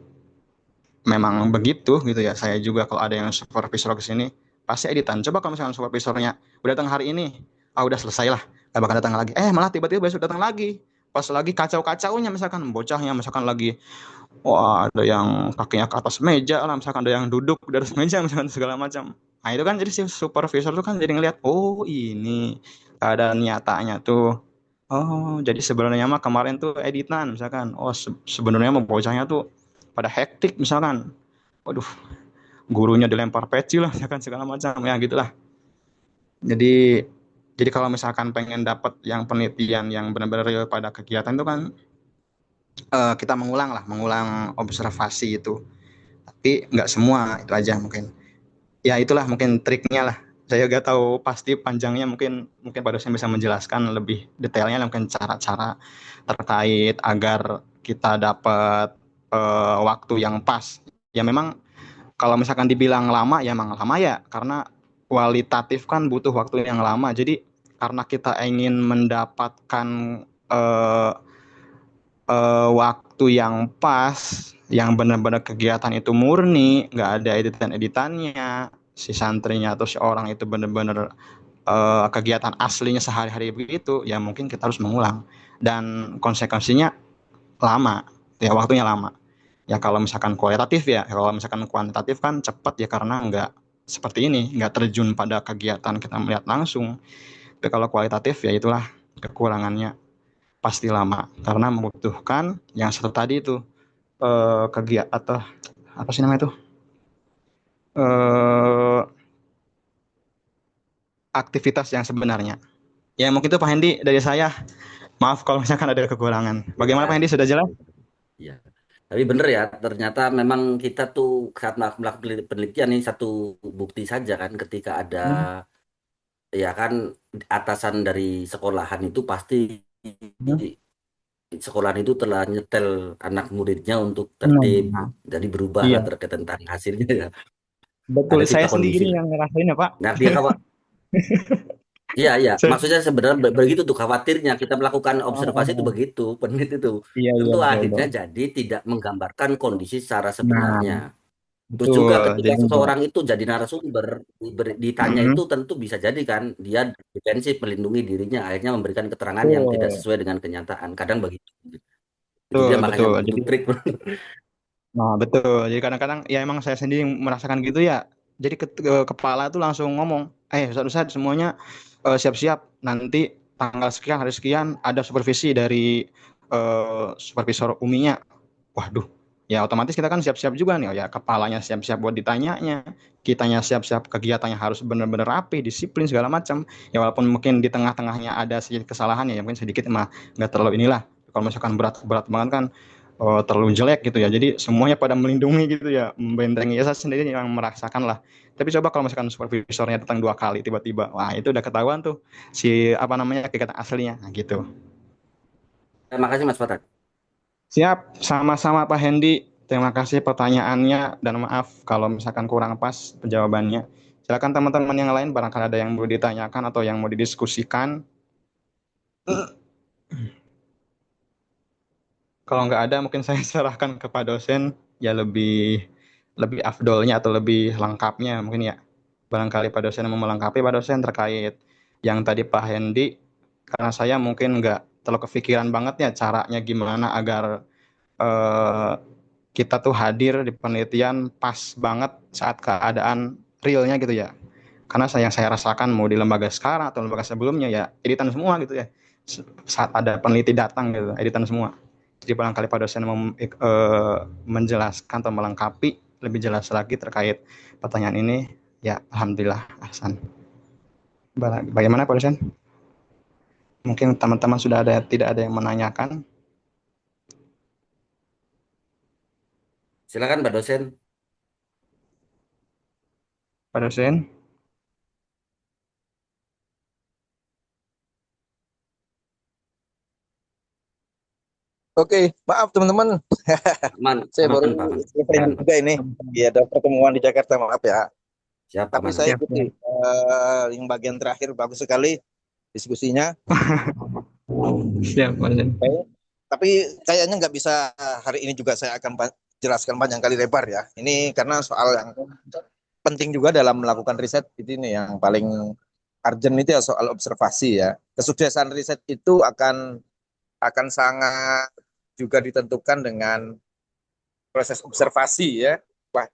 memang begitu gitu ya. Saya juga kalau ada yang supervisor ke sini pasti editan. Coba kalau misalnya supervisornya udah datang hari ini, udah selesai lah, gak bakal datang lagi. Malah tiba-tiba besok datang lagi. Pas lagi kacau-kacaunya misalkan bocahnya misalkan lagi, wah ada yang kakinya ke atas meja lah, misalkan ada yang duduk di atas meja misalkan segala macam. Nah itu kan jadi si supervisor tuh kan jadi ngeliat, oh ini keadaan nyatanya tuh. Oh jadi sebenarnya mah kemarin tuh editan misalkan. Oh sebenarnya mah bocahnya tuh pada hektik misalkan. Waduh, gurunya dilempar peci lah misalkan segala macam ya gitulah. Jadi jadi kalau misalkan pengen dapat yang penelitian yang benar-benar real pada kegiatan itu kan kita mengulang lah, mengulang observasi itu. Tapi nggak semua, itu aja mungkin. Ya itulah mungkin triknya lah. Saya nggak tahu pasti panjangnya, mungkin mungkin Pak dosen bisa menjelaskan lebih detailnya mungkin cara-cara terkait agar kita dapat waktu yang pas. Ya memang kalau misalkan dibilang lama ya emang lama ya karena kualitatif kan butuh waktu yang lama. Jadi karena kita ingin mendapatkan eh, waktu yang pas, yang benar-benar kegiatan itu murni, nggak ada editan-editannya, si santrinya atau si orang itu benar-benar kegiatan aslinya sehari-hari begitu, ya mungkin kita harus mengulang. Dan konsekuensinya lama, ya waktunya lama. Ya kalau misalkan kualitatif ya, kalau misalkan kuantitatif kan cepat ya karena nggak seperti ini, nggak terjun pada kegiatan kita melihat langsung. Tapi kalau kualitatif ya itulah kekurangannya, pasti lama karena membutuhkan yang satu tadi itu kegiatan atau apa sih namanya itu eh, aktivitas yang sebenarnya. Ya mungkin itu Pak Hendi dari saya. Maaf kalau misalkan ada kekurangan. Bagaimana Pak Ya, Hendi, sudah jelas? ya. Tapi bener ya, ternyata memang kita tuh saat melakukan penelitian ini satu bukti saja kan ketika ada Hmm. ya kan atasan dari sekolahan itu pasti sekolahan itu telah nyetel anak muridnya untuk tertib. Nah, Jadi berubahlah iya, terkait tentang hasilnya ya. betul. Ada Saya cipta kondisi sendiri lah. yang ngerasain ya Pak. Ngerti ya Kak? Iya, iya. Saya, Maksudnya sebenarnya begitu tuh khawatirnya kita melakukan observasi itu oh, begitu, peneliti itu. iya, iya, Tentu betul, akhirnya betul. jadi tidak menggambarkan kondisi secara Nah, sebenarnya. Terus betul. juga ketika Jadi enggak. seseorang itu jadi narasumber, ditanya itu Mm-mm. tentu bisa jadi kan dia defensif melindungi dirinya, akhirnya memberikan keterangan yang tidak Betul, sesuai dengan kenyataan. Kadang begitu. Itu betul, dia makanya betul. butuh Jadi, trik. nah betul. Jadi kadang-kadang ya emang saya sendiri merasakan gitu ya. Jadi kepala tuh langsung ngomong, Ustadz semuanya siap-siap. Nanti tanggal sekian, hari sekian ada supervisi dari supervisor uminya. Waduh, ya otomatis kita kan siap-siap juga nih. Oh ya kepalanya siap-siap buat ditanyanya. Kitanya siap-siap kegiatannya harus benar-benar rapi, disiplin segala macam. Ya walaupun mungkin di tengah-tengahnya ada sedikit kesalahan ya mungkin sedikit mah nggak terlalu inilah. Kalau misalkan berat-berat banget kan terlalu jelek gitu ya. Jadi semuanya pada melindungi gitu ya, membentengi. Ya saya sendiri yang merasakan lah. Tapi coba kalau misalkan supervisornya datang 2 kali tiba-tiba, wah itu udah ketahuan tuh si apa namanya kegiatan aslinya, nah, gitu. Terima kasih Mas Fatak. Siap, sama-sama Pak Hendi. Terima kasih pertanyaannya dan maaf kalau misalkan kurang pas penjawabannya. Silakan teman-teman yang lain barangkali ada yang mau ditanyakan atau yang mau didiskusikan. Kalau nggak ada mungkin saya serahkan ke Pak dosen ya lebih lebih afdolnya atau lebih lengkapnya mungkin ya. Barangkali Pak dosen mau melengkapi Pak dosen terkait yang tadi Pak Hendi karena saya mungkin nggak terlalu kepikiran banget ya caranya gimana agar eh, kita tuh hadir di penelitian pas banget saat keadaan realnya gitu ya. Karena yang saya rasakan mau di lembaga sekarang atau lembaga sebelumnya ya editan semua gitu ya. Saat ada peneliti datang gitu, editan semua. Jadi barangkali Pak dosen menjelaskan atau melengkapi lebih jelas lagi terkait pertanyaan ini, ya alhamdulillah, Ahsan. Bagaimana Pak dosen? Mungkin teman-teman sudah ada tidak ada yang menanyakan, Silakan Pak dosen. Pak dosen. Oke, maaf teman-teman, Aman, saya aman baru Pak Aman. selesai Silakan. juga ini. Iya, ada pertemuan di Jakarta, maaf ya. Siap Tapi aman saya aman. Siap, ikuti siap. yang bagian terakhir bagus sekali diskusinya. Siap, Pak dosen. Oke. Tapi kayaknya nggak bisa hari ini juga saya akan jelaskan panjang kali lebar ya. Ini karena soal yang penting juga dalam melakukan riset ini yang paling urgent itu ya soal observasi ya. Kesuksesan riset itu akan sangat juga ditentukan dengan proses observasi ya. Wah,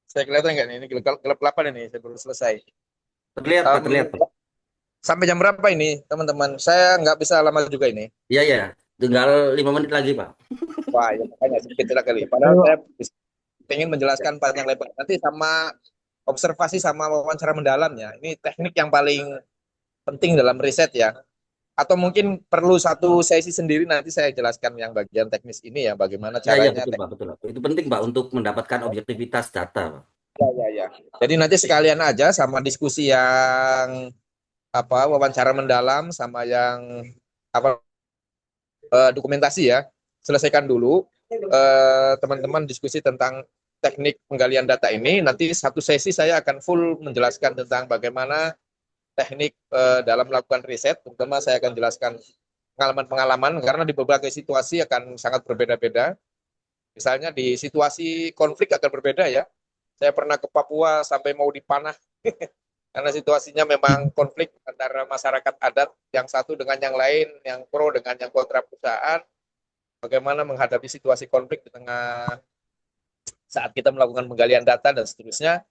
saya kelihatan nggak nih? Ini gelap gelapan ini, saya baru selesai. Terlihat Pak, terlihat Pak. Sampai jam berapa ini, teman-teman? Saya nggak bisa lama juga ini. Iya ya, tinggal 5 menit lagi Pak. Wah, ya makanya sedikit kali. Padahal saya ingin menjelaskan panjang lebar. Nanti sama observasi sama wawancara mendalamnya. Ini teknik yang paling penting dalam riset ya. Atau mungkin perlu satu sesi sendiri nanti saya jelaskan yang bagian teknis ini ya, bagaimana Ya ya caranya. betul Pak, betul Pak. Itu penting Pak untuk mendapatkan objektivitas data Pak. Ya, ya, ya. Jadi nanti sekalian aja sama diskusi yang wawancara mendalam sama yang apa dokumentasi ya. Selesaikan dulu teman-teman diskusi tentang teknik penggalian data ini. Nanti satu sesi saya akan full menjelaskan tentang bagaimana teknik dalam melakukan riset. Terutama saya akan jelaskan pengalaman-pengalaman karena di berbagai situasi akan sangat berbeda-beda. Misalnya di situasi konflik akan berbeda ya. Saya pernah ke Papua sampai mau dipanah karena situasinya memang konflik antara masyarakat adat yang satu dengan yang lain, yang pro dengan yang kontra perusahaan. Bagaimana menghadapi situasi konflik di tengah saat kita melakukan penggalian data dan seterusnya.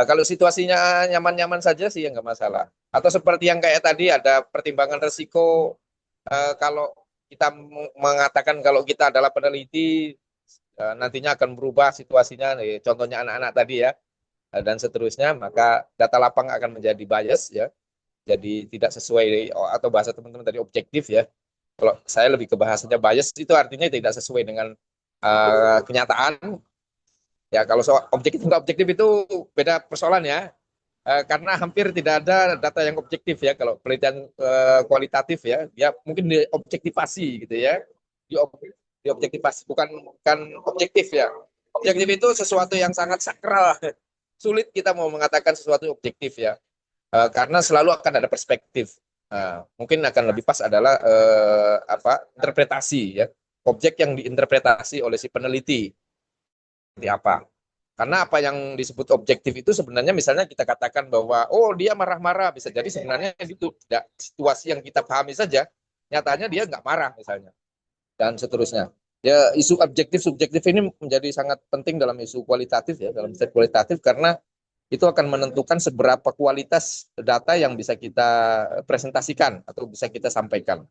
Kalau situasinya nyaman-nyaman saja sih ya nggak masalah. Atau seperti yang kayak tadi ada pertimbangan resiko kalau kita mengatakan kalau kita adalah peneliti nantinya akan berubah situasinya, contohnya anak-anak tadi ya dan seterusnya, maka data lapang akan menjadi bias ya, jadi tidak sesuai atau bahasa teman-teman tadi objektif ya. Kalau saya lebih ke bahasanya bias itu artinya tidak sesuai dengan kenyataan. Ya kalau soal objektif nggak objektif itu beda persoalan ya. Karena hampir tidak ada data yang objektif ya kalau penelitian kualitatif ya, ya mungkin diobjektivasi gitu ya, diobjektivasi bukan objektif ya. Objektif itu sesuatu yang sangat sakral, sulit kita mau mengatakan sesuatu objektif ya. Karena selalu akan ada perspektif. Mungkin akan lebih pas adalah interpretasi ya, objek yang diinterpretasi oleh si peneliti seperti apa. Karena apa yang disebut objektif itu sebenarnya misalnya kita katakan bahwa oh dia marah-marah, bisa jadi sebenarnya itu tidak situasi yang kita pahami saja, nyatanya dia nggak marah misalnya dan seterusnya. Ya isu objektif subjektif ini menjadi sangat penting dalam isu kualitatif ya, dalam riset kualitatif karena itu akan menentukan seberapa kualitas data yang bisa kita presentasikan atau bisa kita sampaikan.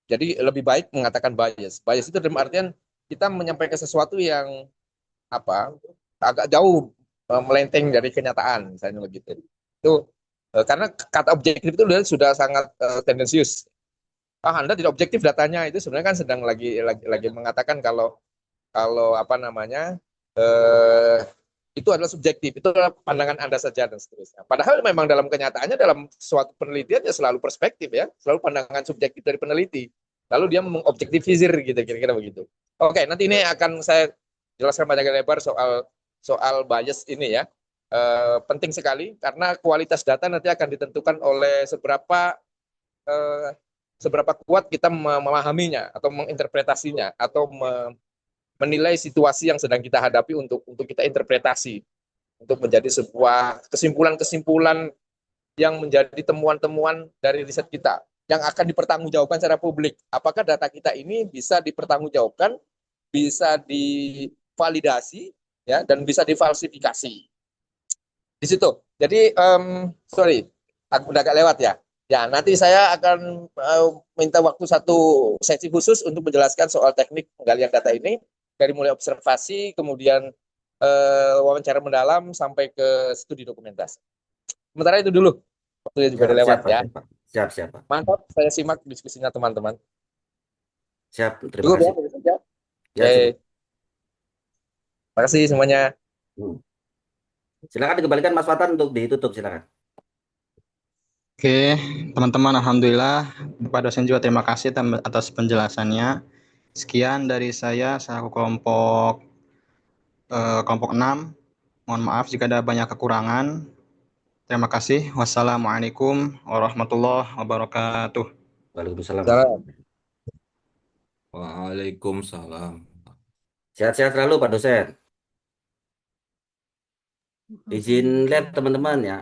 Jadi lebih baik mengatakan bias. Bias itu dalam artian kita menyampaikan sesuatu yang agak jauh melenceng dari kenyataan misalnya begitu. Itu karena kata objektif itu sudah sangat tendensius. Anda tidak objektif datanya itu sebenarnya kan sedang lagi mengatakan kalau kalau apa namanya eh, itu adalah subjektif, itu adalah pandangan Anda saja dan seterusnya. Padahal memang dalam kenyataannya dalam suatu penelitian ya selalu perspektif ya, selalu pandangan subjektif dari peneliti. lalu dia mengobjektivisir gitu, kira-kira begitu. Oke, nanti ini akan saya jelaskan panjang lebar soal soal bias ini ya. Penting sekali karena kualitas data nanti akan ditentukan oleh eh, seberapa kuat kita memahaminya atau menginterpretasinya atau menilai situasi yang sedang kita hadapi untuk kita interpretasi untuk menjadi sebuah kesimpulan-kesimpulan yang menjadi temuan-temuan dari riset kita yang akan dipertanggungjawabkan secara publik. Apakah data kita ini bisa dipertanggungjawabkan, bisa divalidasi, ya, dan bisa difalsifikasi. Di situ. Jadi, sorry, aku udah agak lewat ya. Ya, nanti saya akan minta waktu satu sesi khusus untuk menjelaskan soal teknik penggalian data ini dari mulai observasi, kemudian wawancara mendalam sampai ke studi dokumentasi. Sementara itu dulu, waktunya juga udah lewat Siap, Pak. ya. Siap, Pak. Siap, siap, Pak. Mantap, saya simak diskusinya teman-teman. Siap, terima Cukup ya, kasih. begitu saja. Ya, Oke, cukup. terima kasih semuanya. Hmm. Silakan dikembalikan Mas Fatan untuk ditutup, silakan. Oke, teman-teman, alhamdulillah. Pak dosen juga terima kasih atas penjelasannya. Sekian dari saya selaku kelompok 6. Mohon maaf jika ada banyak kekurangan. Terima kasih. Wassalamualaikum warahmatullahi wabarakatuh. Waalaikumsalam. Salam. Waalaikumsalam. Sehat-sehat selalu Pak dosen. Izin lihat teman-teman ya.